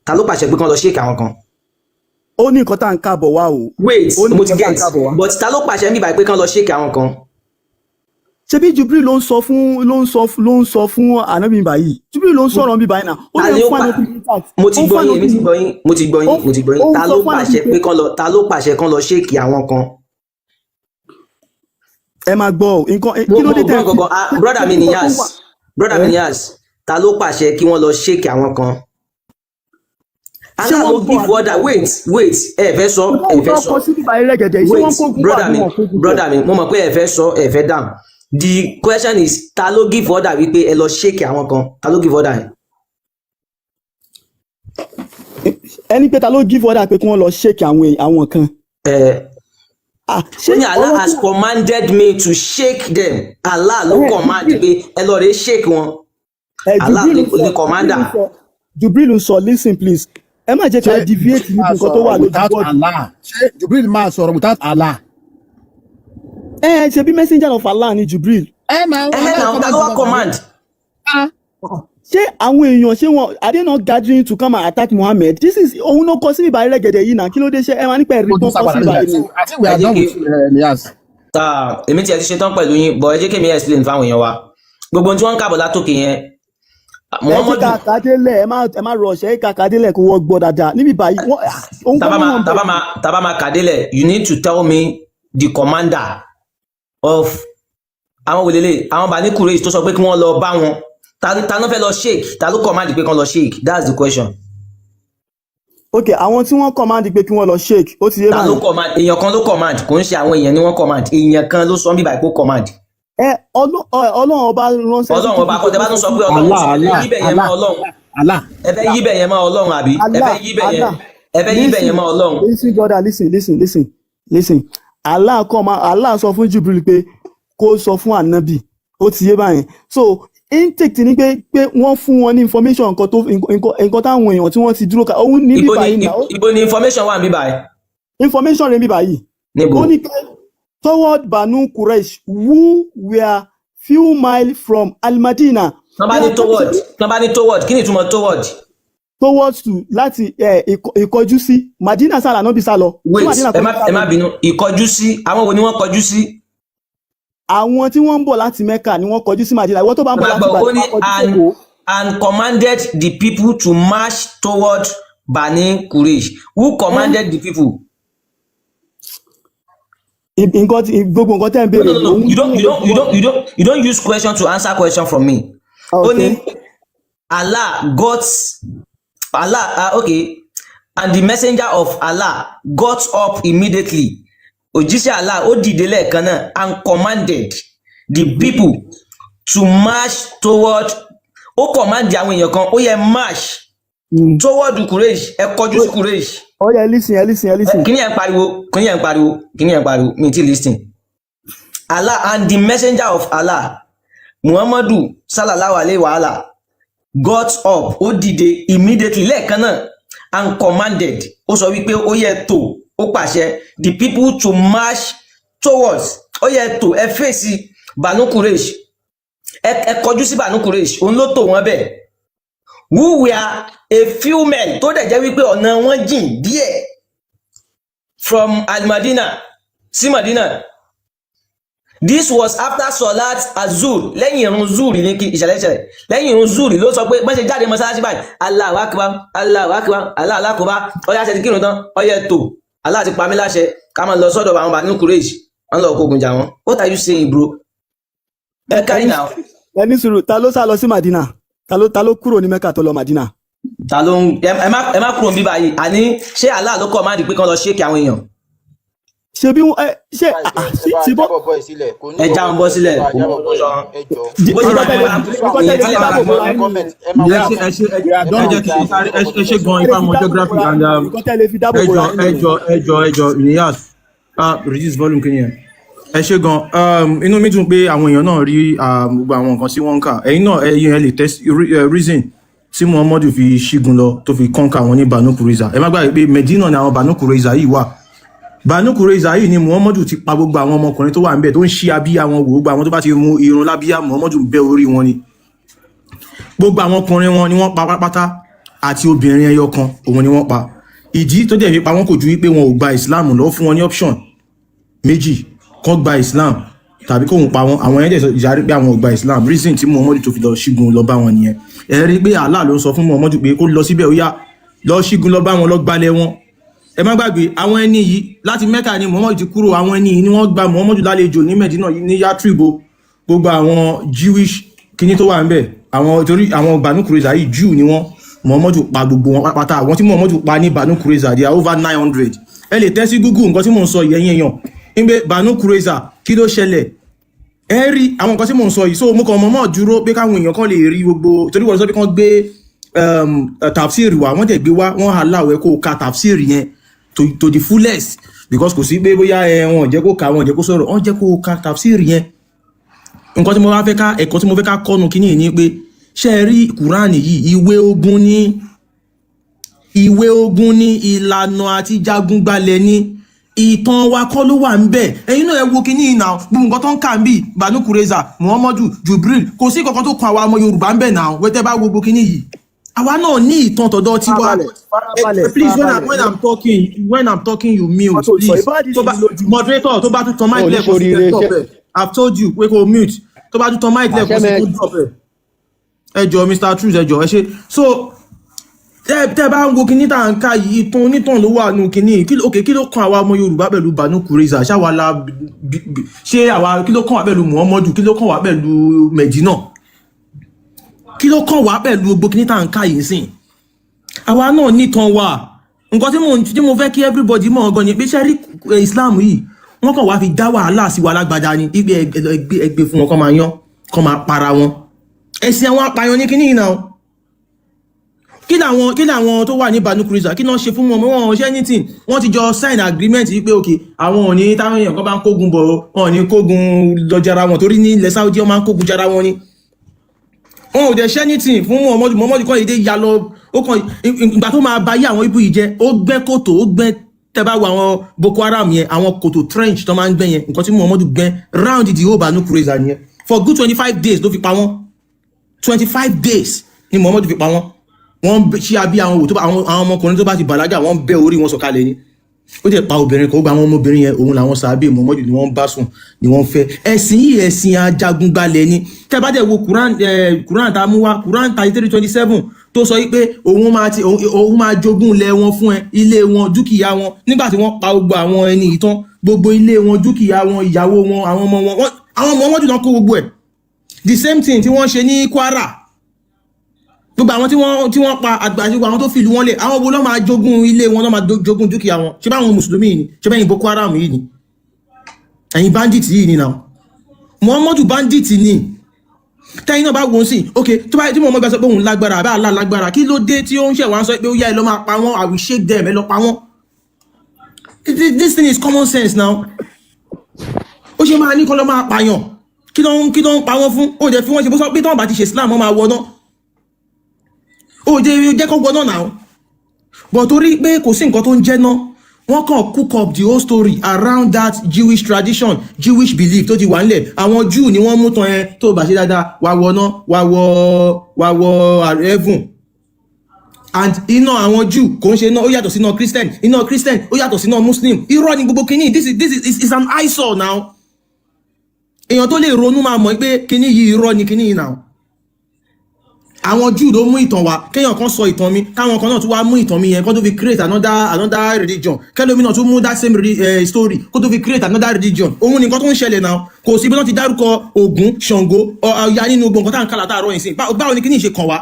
Speaker 5: ta ló pàṣẹ pé kán lọ ṣéèkì àwọn kan.
Speaker 3: ó ní nǹkan tá à ń káàbọ̀ wá o.
Speaker 5: wait mo ti get but ta ló pàṣẹ níbà pé kán lọ ṣéèkì àwọn kan.
Speaker 3: ṣebí Jibril ló ń sọ fún ànábì báyìí Jibril ló ń sọ̀rọ̀ bí báyìí náà ó lè fún ànábì impact.
Speaker 5: mo ti gbọ́ yín ta ló pàṣẹ pé kán lọ ṣéèkì àwọn kan.
Speaker 3: ẹ máa gbọ́ nǹkan kí ló dé tẹ́
Speaker 5: brother mi Niyas ta ló pàṣẹ kí wọ́n lọ ṣéèkì àwọn kan. Allah ló give order wait ẹ fẹ́ sọ brother mi mo mọ̀ pé ẹ fẹ́ sọ ẹ fẹ́ dáhùn the question is ta ló give order wípé ẹ lọ ṣéèkì àwọn kan ta ló give order yẹn.
Speaker 3: ẹni pé ta ló give order pé kí wọ́n lọ ṣéèkì àwọn kan.
Speaker 5: Allah has commanded me to shake them. Allah ló command pé ẹ lọ rẹ shake wọn. Allah ló commander.
Speaker 3: Jibril sọ listen please ẹ má jẹ́ ká deviate níbi nǹkan tó wà lójú bọ́ọ̀dù.
Speaker 1: ṣé Jibril máa sọ̀rọ̀ without Allah.
Speaker 3: ṣe bí messenger of Allah ni Jibril.
Speaker 5: ta ló wá command.
Speaker 3: ṣé àwọn èèyàn ṣé wọn are they not gathering to come and attack Muhammad this is òun náà kọ sí ìbàrí rẹ̀gẹ̀dẹ̀ yìí náà kí ló dé ṣe ẹ máa nípa ẹ̀rí tó kọ sí ìbàrí ni.
Speaker 1: I think we are done with Niyas.
Speaker 5: èmi tí ẹ ti ṣetán pẹ̀lú yín bọ̀ ẹ jẹ́ kí mi explain fáwọn èèyàn wa gbogbo ohun tí wọ́n ń kábọ̀ látòkè yẹn.
Speaker 3: ẹ ti kàkàdélẹ̀ ẹ má rọ ọ̀ṣẹ́ kàkàdélẹ̀ kó wọ́n gbọ́ dáadáa níbi báyìí.
Speaker 5: tàbá máa kàdélẹ̀ you need to tell me the commander of àwọn wòlélẹ̀ àwọn Bani Quraysh tó sọ pé kí wọ́n lọ bá wọn ta ló fẹ́ lọ shake ta ló command pé kán lọ shake that's the question.
Speaker 3: ok àwọn tí wọ́n command pé kí wọ́n lọ shake ó ti yé báyìí.
Speaker 5: ta ló command èèyàn kan ló command kò ń ṣe àwọn èèyàn ni wọ́n command èèyàn kan ló sọ bí báyìí kó command.
Speaker 3: Ọlọ́run ọba ránṣẹ́.
Speaker 5: Ọlọ́run ọba kọ́ tẹ bá tún sọ pé Ọlọ́run sọ yíbẹ̀ yẹn mọ́ Ọlọ́run ẹ fẹ́ yíbẹ̀ yẹn mọ́ Ọlọ́run àbí ẹ fẹ́ yíbẹ̀ yẹn mọ́ Ọlọ́run.
Speaker 3: listen brother listen Allah sọ fún Jibril pé kó sọ fún ànábì ó ti yé báyìí so intake ni pé wọ́n fún wọn ní information nǹkan táwọn èèyàn tí wọ́n ti dúró ká òun ní bíbá yìí náà.
Speaker 5: ibo ni information wà níbí báyìí.
Speaker 3: information rẹ̀ níbí báyìí.
Speaker 5: níbo.
Speaker 3: ó ní pé toward Banu Quraysh who were few miles from Al-Madina.
Speaker 5: tán bá ní toward kí ni ìtumọ̀ toward.
Speaker 3: towards to láti ìkọjú sí Madina sálà náà bí sálọ.
Speaker 5: wait ẹ má bínú ìkọjú sí àwọn wo ni wọ́n kọjú sí.
Speaker 3: àwọn tí wọ́n ń bọ̀ láti Mecca ni wọ́n kọjú sí Madina ìwọ tó bá ń bọ̀ láti Madina kọjú sí Èkó.
Speaker 5: and commanded the people to march toward Bani Quraysh who commanded the people.
Speaker 3: gbogbo nǹkan tẹ́ ń béèrè.
Speaker 5: No, you don't use question to answer question from me. Only okay, and the messenger of Allah got up immediately. Òjíṣẹ́ Allah ó dìde lẹ́ẹ̀kan náà and commanded the people to march toward. Ó command àwọn èèyàn kan ó yẹ march toward Quraysh ẹ kọjú sí Quraysh.
Speaker 3: Oh yeah, listen.
Speaker 5: Kí ni ẹ ń pariwo mi ti listen. Allah and the messenger of Allah Muhammadu sallallahu alaihi wa ala got up ó dìde immediately lẹ́ẹ̀kan náà and commanded ó sọ wípé ó yẹ tó ó pàṣẹ the people to march towards ó yẹ tó ẹ fèsì Banu Quraysh ẹ kọjú sí Banu Quraysh òun ló tò wọ́n bẹ́ẹ̀ who were a few men tó dẹ̀ jẹ́ wípé ọ̀nà wọn jìn díẹ̀ from Al-Madina sí Madina this was after Salat Azur, lẹ́yìn irun zuri ní kí ìṣẹ̀lẹ̀ lẹ́yìn irun zuri ló sọ pé bọ́n ṣe jáde mọ́sálásí báyìí Allahu Akbar Allahu Akbar Allahu Akbar ọyá ṣe ti kírun tán ọyẹ tó Allah ti pa mí láṣẹ ká máa lọ sọ́dọ̀ àwọn Banu Quraysh wọ́n lọ kógun jà wọ́n. What are you saying, bro? ẹ kárí náà.
Speaker 3: ẹni sùúrù ta ló sá lọ sí Madina ta ló kúrò ní Mẹ́kà tó lọ Madina.
Speaker 5: ta ló ń ẹ má kúrò níbí báyìí àní ṣé Allah ló kọ́ máa di pé kán lọ ṣéèkì àwọn èèyàn.
Speaker 3: ṣe bí wọn ṣe ṣe bọ́
Speaker 5: ẹ já wọn bọ́ sílẹ̀ kò mọ bó ṣọ. bó ṣe bá tẹ̀lé
Speaker 2: ẹ ṣe gan ifá mọ geography and ẹjọ Ilyas reduce volume kí ni ẹ. ẹ ṣe gan inú mi dùn pé àwọn èèyàn náà rí gbogbo àwọn nǹkan tí wọ́n ń kà ẹ̀yin náà ẹ̀yin ẹ lè test reason tí Muhammadu fi ṣígun lọ tó fi kọ́ńkà wọn ní Banu Qurayza. ẹ má gbàgbé pé Medina ni àwọn Banu Qurayza yìí wà. Banu Qurayza yìí ni Muhammadu ti pa gbogbo àwọn ọmọkùnrin tó wà ń bẹ̀ tó ń ṣí abíyá wọn wò gbogbo àwọn tó bá ti mú irun lábíyá Muhammadu bẹ́ orí wọn ni. gbogbo àwọn ọkùnrin wọn ni wọ́n pa pátápátá àti obìnrin ẹyọ kan òun ni wọ́n pa. ìdí tó dẹ̀ fi pa wọ́n kò ju wípé wọn ò gba Islam lọ fún wọn ní option méjì kán gba Islam tàbí kóhun pa wọn. àwọn yẹn dẹ̀ yarí pé àwọn ò gba Islam reason tí Muhammadu tó fi lọ ṣígun lọ bá wọn nìyẹn. ẹ rí pé Allah ló ń sọ fún Muhammadu pé kó lọ síbẹ̀ ó yá lọ ṣígun lọ bá wọn lọ gbalẹ̀ wọn. ẹ má gbàgbé àwọn ẹni yìí láti Mẹ́kà ni Muhammadu ti kúrò. àwọn ẹni yìí ni wọ́n gba Muhammadu lálejò ní Medina yìí ní Yatribo. gbogbo àwọn Jewish kíní tó wà ń bẹ̀ àwọn torí àwọn Banu Qurayza yìí Jew ni wọ́n. Muhammadu pa gbogbo wọn pátápátá àwọn tí Muhammadu pa ní Banu Qurayza they are over 900. ẹ lè tẹ́ sí Google nǹkan tí mò ń sọ yìí ẹ̀yin èèyàn nígbẹ́ Banu Qurayza kí ló ṣẹlẹ̀ ẹ rí àwọn nǹkan tí mò ń sọ yìí so mo kàn mọ́ dúró pé káwọn èèyàn kan lè rí gbogbo torí wọ́n sọ pé kán gbé tafsir wa wọ́n tẹ̀ gbé wá wọ́n aláwẹ̀ kó ka tafsir yẹn to the fullest because kò sí pé bóyá wọn jẹ́ kó ka wọn jẹ́ kó sọ̀rọ̀ wọ́n jẹ́ kó ka tafsir yẹn. nǹkan tí mo bá fẹ́ ká ẹ̀kọ́ tí mo fẹ́ ká kọ́nu kíní ni pé ṣe rí Kùránì yìí ìwé ogun ní ìlànà àti jagun gbalẹ̀ ní ìtàn wa kọ́ ló wà ń bẹ̀. ẹ̀yin náà ẹ wo kíní ìnà gbogbo nǹkan tó ń kà ń bì Banu Qurayza Muhammadu Jubril kò sí kankan tó kan àwa ọmọ Yorùbá ń bẹ̀ náà wẹ́tẹ́ bá wo gbogbo kíní yìí àwa náà ní ìtàn tọ̀dọ̀ tí wà. Please when I'm talking you mute please. Moderator tó bá tún tan mic lẹ́kọ̀ọ́ sí ẹ̀ stop ẹ̀. I've told you pé kò mute tó bá tún tan mic lẹ́kọ̀ọ́ sí ẹ̀ stop ẹ̀. ẹ jọ̀ọ́ Mr. Truth ẹ jọ̀ọ́ ẹ ṣe so tẹ́ bá ń wo kíní tá à ń ká yìí ìtàn onítàn ló wà nù kíní kí ló kan àwa ọmọ Yorùbá pẹ̀lú Banu Qurayza ṣé àwa kí ló kàn wá pẹ̀lú Muhammadu kí ló kàn wá pẹ̀lú Medina kí ló kàn wá pẹ̀lú gbogbo kíní tá à ń ká yìí sìn àwa náà nìtàn wà. nǹkan tí mo fẹ́ kí everybody mọ̀ ọgọ́ ni pé ṣe rí Islam yìí wọ́n kàn wá fi dá wàhálà sí wa lágbàdá ni ẹgbẹ́ fún wọn kọ́ máa yán kọ́ máa para wọn ẹ̀sìn àwọn apààyàn ní kíní yìí náà. kí làwọn tó wà ní Banu Qurayza kí náà ṣe fún wọn wọn ṣe anything wọ́n ti jọ sign agreement yìí pé okay àwọn ò ní táwọn èèyàn kan bá ń kógun bọ̀ wọn ò ní kógun lọ jara wọn torí ní ilẹ̀ Saudi wọn máa ń kógun jara wọn ni wọn ò dẹ̀ ṣe anything fún Muhammadu kan èdè ya lọ ó kàn ìgbà tó máa báyé àwọn ibú yìí jẹ́ ó gbẹ́ kòtò ó gbẹ́ tẹ́bá wo àwọn Boko Haram yẹn àwọn kòtò trench tó máa ń gbẹ́ yẹn nǹkan tí Muhammadu gbẹ́ round the whole Banu Qurayza yẹn for good 25 days ló fi pa wọ́n 25 days ni Muhammadu fi pa wọ́n wọ́n ṣí abí àwọn wò tó àwọn ọmọkùnrin tó bá ti bàlágà wọ́n bẹ́ orí wọn sọ̀kalẹ̀ ni ó jẹ́ pa obìnrin kan ó gba àwọn ọmọbìnrin yẹn òun làwọn sàábé Muhammadu ni wọ́n bá sùn ni wọ́n fẹ́ ẹ̀sìn yìí ẹ̀sìn ajagunbalẹ̀ ni tẹ́ bá dẹ̀ wo Quran tá a mú wá Quran 33:27 tó sọ pé òun máa jogún ilẹ̀ wọn fún ẹ ilé wọn dúkìá wọn nígbà tí wọ́n pa gbogbo àwọn ẹni ìtàn gbogbo ilé wọn dúkìá wọn ìyàwó wọn àwọn ọmọ wọn àwọn ọmọ wọn jùlọ kó gbogbo ẹ̀ the same thing tí wọ́n ṣe ní Kwara gbogbo àwọn tí wọ́n pa àgbàjúgbò àwọn tó fìlú wọn lẹ̀ àwọn wo ló máa jogún ilé wọn ló máa jogún dúkìá wọn ṣe bá àwọn mùsùlùmí ni ṣe bẹ́yìn Boko Haram yìí ni ẹ̀yin bandit yìí ni náà Muhammadu bandit ni tẹ́yìn náà bá wọ́n sí ok tí Muhammadu bá sọ pé òun lágbára àbá Allah lágbára kí ló dé tí ó ń ṣẹ̀ wá sọ pé ó yá ẹ lọ máa pa wọ́n I will shake them ẹ lọ pa wọ́n this thing is common sense now ó ṣe máa ní kọ́ lọ máa pààyàn kí ló ń pa wọ́n fún ó jẹ́ fi wọ́n ṣe bó sọ pé tọ́wọ́n bá ti ṣe Islam wọ́n máa wọ náà ó jẹ́ kó gbọ́nà náà but torí pé kò sí nǹkan tó ń jẹ́ náà wọ́n kàn cook up the whole story around that Jewish tradition Jewish belief tó ti wà nílẹ̀ àwọn Jew ni wọ́n mú tán ẹ tó bá ṣe dáadáa wà wọ náà wà wọ heaven and iná àwọn Jew kò ń ṣe iná ó yàtọ̀ sí iná Christian iná Christian ó yàtọ̀ sí iná Muslim irọ́ ni gbogbo kìíní this is an eyesore now èèyàn tó lè ronú máa mọ̀ pé kíní yìí irọ́ ni kíní yìí náà. Àwọn Júù ló mú ìtàn wá, kéèyàn kan sọ ìtàn mi, káwọn kan náà tún wá mú ìtàn mi yẹn kó tó fi create another religion, kẹ́lómi náà tún mú that same story kó tó fi create another religion. Òun nìkan tó ń ṣẹlẹ̀ náà, kò sí bí wọ́n ti dárúkọ Ògún, Ṣàngó, Ọya nínú gbọ̀ngàn tá à ń kà látàárọ̀ yìí sí. Báwo ni kíní ṣe kàn wá?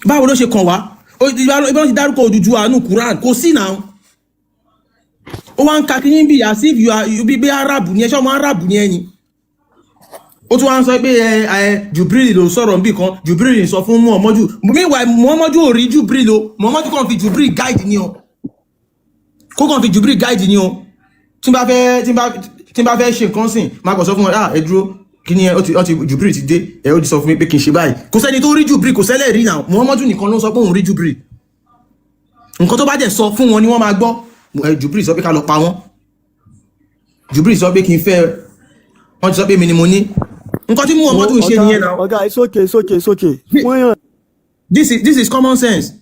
Speaker 2: Báwo ló ṣe kàn wá? Ibi wọ́n ti dárúkọ Odùduwà nínú Quran, kò sí náà. Ó wá ń ka kíní bí as if you are bí Arab ni ẹ, ṣé ọmọ Arab ni ẹ ni? Ó tún wá ń sọ pé Jubril ló sọ̀rọ̀ níbì kan, Jubril sọ fún Muhammadu. Meanwhile Muhammadu ò rí Jubril o, Muhammadu kàn fi Jubril guide ni o. Kó kàn fi Jubril guide ni o. Tí n bá fẹ́ ṣe nǹkan sìn, máa kàn sọ fún wọn, ẹ dúró, kí ni ó ti Jubril ti dé, ó ti sọ fún mi pé kí n ṣe báyìí. Kò sẹ́ni tó rí Jubril, kò sẹ́lẹ̀ rí náà. Muhammadu nìkan ló sọ pé òun rí Jubril. Nǹkan tó bá dẹ̀ sọ fún wọn ni wọ́n máa gbọ́. Jubril sọ pé ká lọ pa wọ́n. Jubril sọ pé kí n fẹ́, wọ́n ti sọ pé mi ni mo ní. Nǹkan tí Muhammadu ń ṣe nìyẹn náà.
Speaker 3: Ọ̀gá, it's okay.
Speaker 2: This is common sense.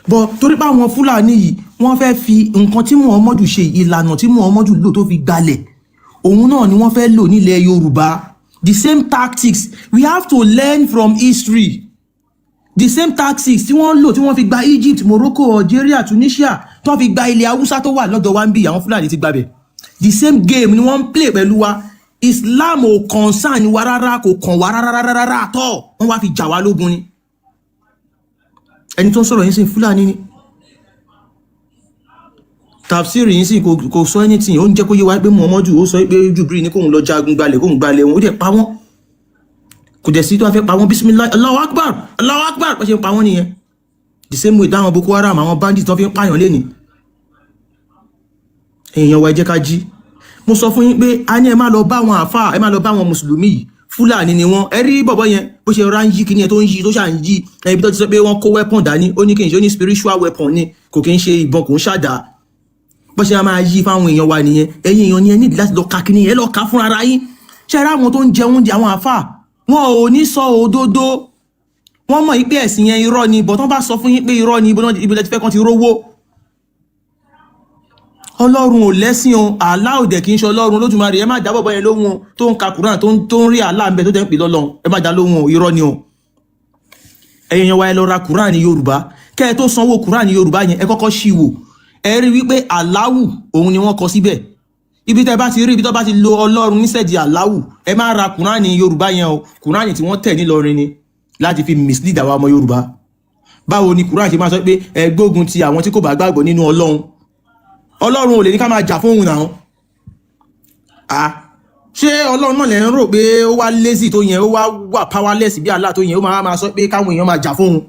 Speaker 2: But torí pé àwọn Fúlàní yìí wọ́n fẹ́ fi nǹkan tí Muhammadu ṣe, ìlànà tí Muhammadu lò tó fi gbalẹ̀, òun náà ni wọ́n fẹ́ lò nílẹ̀ Yorùbá. The same tactics, we have to learn from history. The same tactics tí wọ́n lò tí wọ́n fi gba Egypt, Morocco, Algeria, Tunisia, tó fi gba ilẹ̀ Haúsá tó wà lọ́dọ̀ wa ń bí àwọn Fúlàní ti gbabẹ̀. The same game ni wọ́n ń play pẹ̀lú wa. Islam ò concern wa rárá, kò kàn wá rárá tọ́, wọ́n wá fi jà wá lógun ni. Ẹni tó ń sọ̀rọ̀ yín sí Fúlàní ni. Tafsiri yín sí kò sọ anything, ó ń jẹ́ kó yé wa pé Muhammadu ó sọ pé Jubril ní kóhun lọ jagun gbalẹ̀ wọn, ó dẹ̀ pa wọ́n. Kò dẹ̀ sí tó wá fẹ́ pa wọ́n, bismillah, Allahu Akbar, pẹ́ ṣe ń pa wọ́n nìyẹn. The same way dáwọn Boko Haram, àwọn bandits tó fi ń pààyàn lénìí. Èèyàn wa ẹ jẹ́ ká jí. Mo sọ fún yín pé a ní ẹ má lọ bá wọn àfáà, ẹ má lọ bá wọn mùsùlùmí yìí, Fúlàní ni wọ́n. Ẹ rí bọ̀bọ̀ yẹn bó ṣe rán yí kíní ẹ tó ń yí tó ṣà ń yí, ẹbí tó ti sọ pé wọ́n kó weapon dání, ó ní kí n ṣe, ó ní spiritual weapon ni, kò kí n ṣe ìbọn, kò ń ṣàdá. Bó ṣe máa yí fáwọn èèyàn wa nìyẹn. Ẹ̀yin èèyàn ni ẹ nídìí láti lọ ka kíní ẹ lọ ka fún ara yín. Ṣé ra àwọn tó ń jẹun di àwọn àfáà, wọn ò ní sọ òdodo. Wọ́n mọ̀ yí pé ẹ̀sìn yẹn irọ́ ni, bọ̀ tán bá sọ fún yín pé irọ́ ni, ibi lẹ ti fẹ́ kàn ti rówó. Ọlọ́run ò lẹ́sìn o, Allah ò dẹ̀ kí n ṣe Ọlọ́run Olódùmarè, ẹ má dá bọ̀bọ̀ yẹn lóhùn o, tó ń ka Quran tó ń rí Allah ń bẹ tó dẹ̀ ń pè lọ́lọ́run, ẹ má dá lóhùn o, irọ́ ni o. Ẹ̀yin yẹn wá ẹ lọ ra Quran ní Yorùbá, kẹ́ ẹ tó sanwó Quran ní Yorùbá yẹn ẹ kọ́kọ́ ṣì wò, ẹ rí wípé Allahu òun ni wọ́n kọ síbẹ̀. Ibi tẹ́ bá ti rí, ibi tó bá ti lo Ọlọ́run níṣẹ́dí Allahu, ẹ má ra Quran ní Yorùbá yẹn o, Quran tí wọ́n tẹ̀ nílọrin ni láti fi mislead àwọn ọmọ Yorùbá. Báwo ni Quran ṣe máa sọ pé ẹ gbógun ti àwọn tí kò bá gbàgbọ́ nínú Ọlọ́run? Ọlọ́run ò lè ní ká máa jà fún òun náà. Ṣé Ọlọ́run náà lè ń rò pé ó wá lazy tó yẹn, ó wà powerless bí Allah tó yẹn, ó máa sọ pé káwọn èèyàn máa jà fún òun?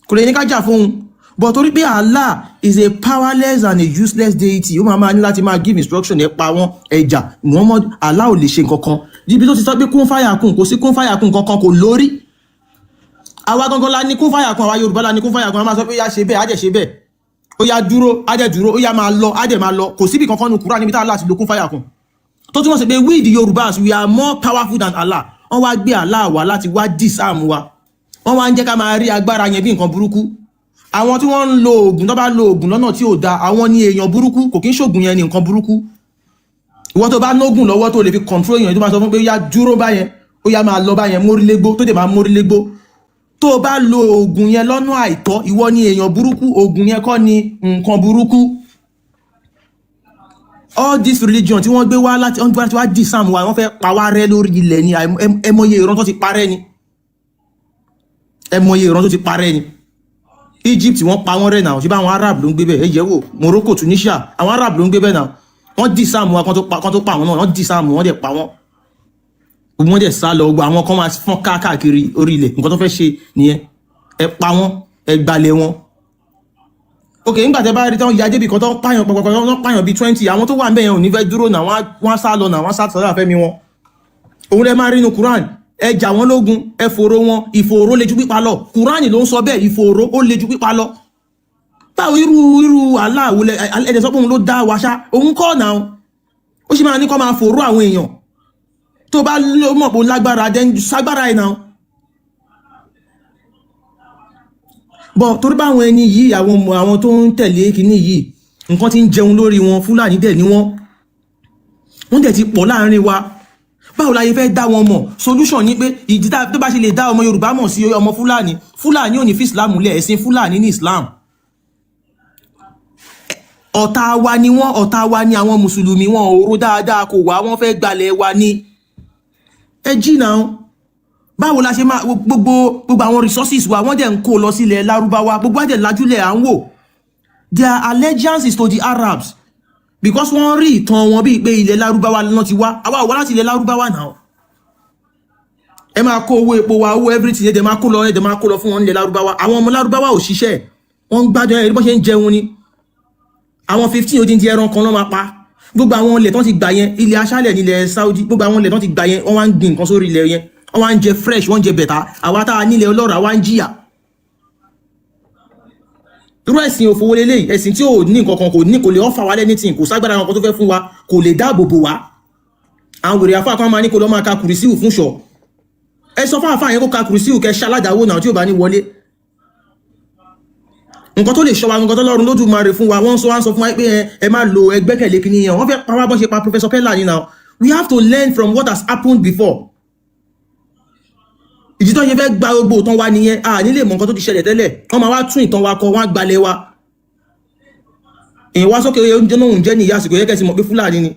Speaker 2: Kò lè ní ká jà fún òun. But torí pé Allah is a powerless and a useless deity, ó máa ní láti máa give instruction ẹ pa wọ́n ẹjà. Muhammad, Allah ò lè ṣe nǹkan kan. Níbi tó ti sọ pé kún fáyà kún, kò sí kún fáyà kún kankan, kò lórí. Àwa gangan la ní kún fáyà kún, àwa Yorùbá la ní kún fáyà kún, a máa sọ pé yá ṣe bẹ́ẹ̀, á jẹ́ ṣe bẹ́ẹ̀. Ó yá dúró, á jẹ́ dúró, ó yá máa lọ, á jẹ́ máa lọ. Kò síbi kankan nínú Quran níbi tá Allah ti lo kún fáyà kún. Tó túmọ̀ sí pé we the Yorùbás, we are more powerful than Allah. Wọ́n wá gbé Allah wá láti wá disarm wa. Wọ́n wá ń jẹ́ ká máa rí agbára yẹn bí nǹkan burúkú. Àwọn tí wọ́n ń lo oògùn, tó bá lo oògùn lọ́nà tí ò da, àwọn ni èèyàn burúkú, kò kí ń ṣògùn yẹn ní nǹkan burúkú. Ìwọ tó bá nógùn lọ́wọ́ tó lè fi control èèyàn, tó máa sọ fún pé ó yá dúró báyẹn, ó yá máa lọ báyẹn, mórílégbó, tó dẹ̀ máa mórílégbó. Tó bá lo oògùn yẹn lọ́nà àìtọ́, ìwọ ni èèyàn burúkú, oògùn yẹn kọ́ ni nǹkan burúkú. All this religion tí wọ́n gbé wá láti wá disarm wa, wọ́n fẹ́ pa wá rẹ́ lórí ilẹ̀ ni, ẹmọye ìran tó ti parẹ́ ni. Ẹmọye ìran tó ti parẹ́ ni. Egypt wọ́n pa wọ́n rẹ́ náà, ṣé bá àwọn Arab ló ń gbé bẹ́ẹ̀, ẹ yẹ̀wò, Morocco, Tunisia, àwọn Arab ló ń gbé bẹ́ẹ̀ náà. Wọ́n disarm wa kan tó pa àwọn náà, wọ́n disarm wọ́n dẹ̀ pa wọ́n. Wọ́n dẹ̀ sá lọ, gbogbo àwọn kan máa fọ́n káàkiri orí ilẹ̀, nǹkan tó fẹ́ ṣe nìyẹn. Ẹ pa wọ́n, ẹ gbalẹ̀ wọn. Ok, nígbà tẹ́ bá rí tán ìyá débi kan tó pààyàn pọ̀pọ̀pọ̀, wọ́n pààyàn bí 20, àwọn tó wà ń bẹ̀ yẹn ò ní fẹ́ dúró náà, wọ́n sá lọ náà, wọ́n sá sọ́dọ̀ àfẹ́mi wọn. Òun lẹ máa rí inú Quran, ẹ jà wọ́n lógun, ẹ fòró wọn, ìfòró le ju pípa lọ. Quran ló ń sọ bẹ́ẹ̀, ìfòró ó le ju pípa lọ. Báwo irú Allah wo ẹ̀dẹ̀ sọ pé òun ló dá wa ṣá, òun kọ́ náà. Ó sì máa ní kó máa fòró àwọn èèyàn. Tó bá mọ̀ pé lágbára, then ságbára ẹ̀ náà. Bọ̀ torí báwọn ẹni yìí, àwọn tó ń tẹ̀lé kìíní yìí, nǹkan tí ń jẹun lórí wọn, Fúlàní dẹ̀ ni wọ́n. wọ́n dẹ̀ ti pọ̀ láàrin wa báwo la yẹ fẹ́ dá wọn mọ̀ solution ni pé ìdí tó bá ṣe lè dá ọmọ Yorùbá mọ̀ sí ọmọ Fúlàní ò ní fi Islam lẹ̀ ẹ̀sìn Fúlàní ní Islam ọ̀tá wa ni wọ́n ọ̀tá wa ni àwọn mùsùlùmí wọn òru dáadáa kò wá wọ́n fẹ́ gbalẹ̀ wa ní ẹ jí náà báwo la ṣe máa gbogbo àwọn resources wa wọ́n dẹ̀ ń kó lọ sílẹ̀ Lárúbáwá gbogbo àjẹ́ lájúlẹ̀ à ń wò their allegiance is to the Arabs because wọ́n rí ìtàn wọn bíi pé ilẹ̀ Lárúbáwá náà ti wá àwa wá láti ilẹ̀ Lárúbáwá náà ẹ máa kó owó epo wa owó everything ẹ dẹ̀ máa kó lọ fún wọn nílẹ̀ Lárúbáwá àwọn ọmọ Lárúbáwá ò ṣiṣẹ́ wọ́n ń gbádùn ẹ̀ bó ṣe ń jẹun ni àwọn 15 odindi ẹran kan ló máa pa gbogbo àwọn ilẹ̀ tán ti gbà yẹn ilẹ̀ aṣálẹ̀ nílẹ̀ Saudi gbogbo àwọn ilẹ̀ tán ti gbà yẹn wọ́n wá ń gbin nǹkan sórí ilẹ̀ yẹn wọ́n wá ń jẹ fresh wọ́n ń jẹ bẹ̀tà àwa tá a nílẹ̀ ọlọ́rọ̀ àwa ń jìyà irú ẹ̀sìn òfowó lélẹ́yìí ẹ̀sìn tí ò ní nǹkan kò lè offer wa anything kò ságbára nǹkan tó fẹ́ fún wa kò lè dáàbò bò wá àwọn wèrè afá kan máa ní kó lọ máa ka kùrìsíù fún ṣọ ẹ sọ fún àfáà yẹn kó ka kùrìsíù kẹ ṣaládàáwò náà tí ò bá ní wọlé nǹkan tó lè ṣọ́ wa nǹkan tó lọ́run lódùmarè fún wa wọ́n sọ fún wa pé ẹ má lo ẹgbẹ́kẹ̀lé kí nìyẹn wọ́n fẹ́ pa wá bọ́n ṣe pa Professor Pella ní now we have to learn from what has happened before ìdí tó ṣe fẹ́ gba gbogbo ìtàn wa nìyẹn a nílé mọ̀ nǹkan tó ti ṣẹlẹ̀ tẹ́lẹ̀ wọ́n máa wá tún ìtàn wa kọ wọ́n á gbalẹ̀ wa èyí wá sókè oúnjẹ náà ń jẹ́ ní ìyá àsìkò yẹ kẹ́sì mọ̀ pé Fúlàní ni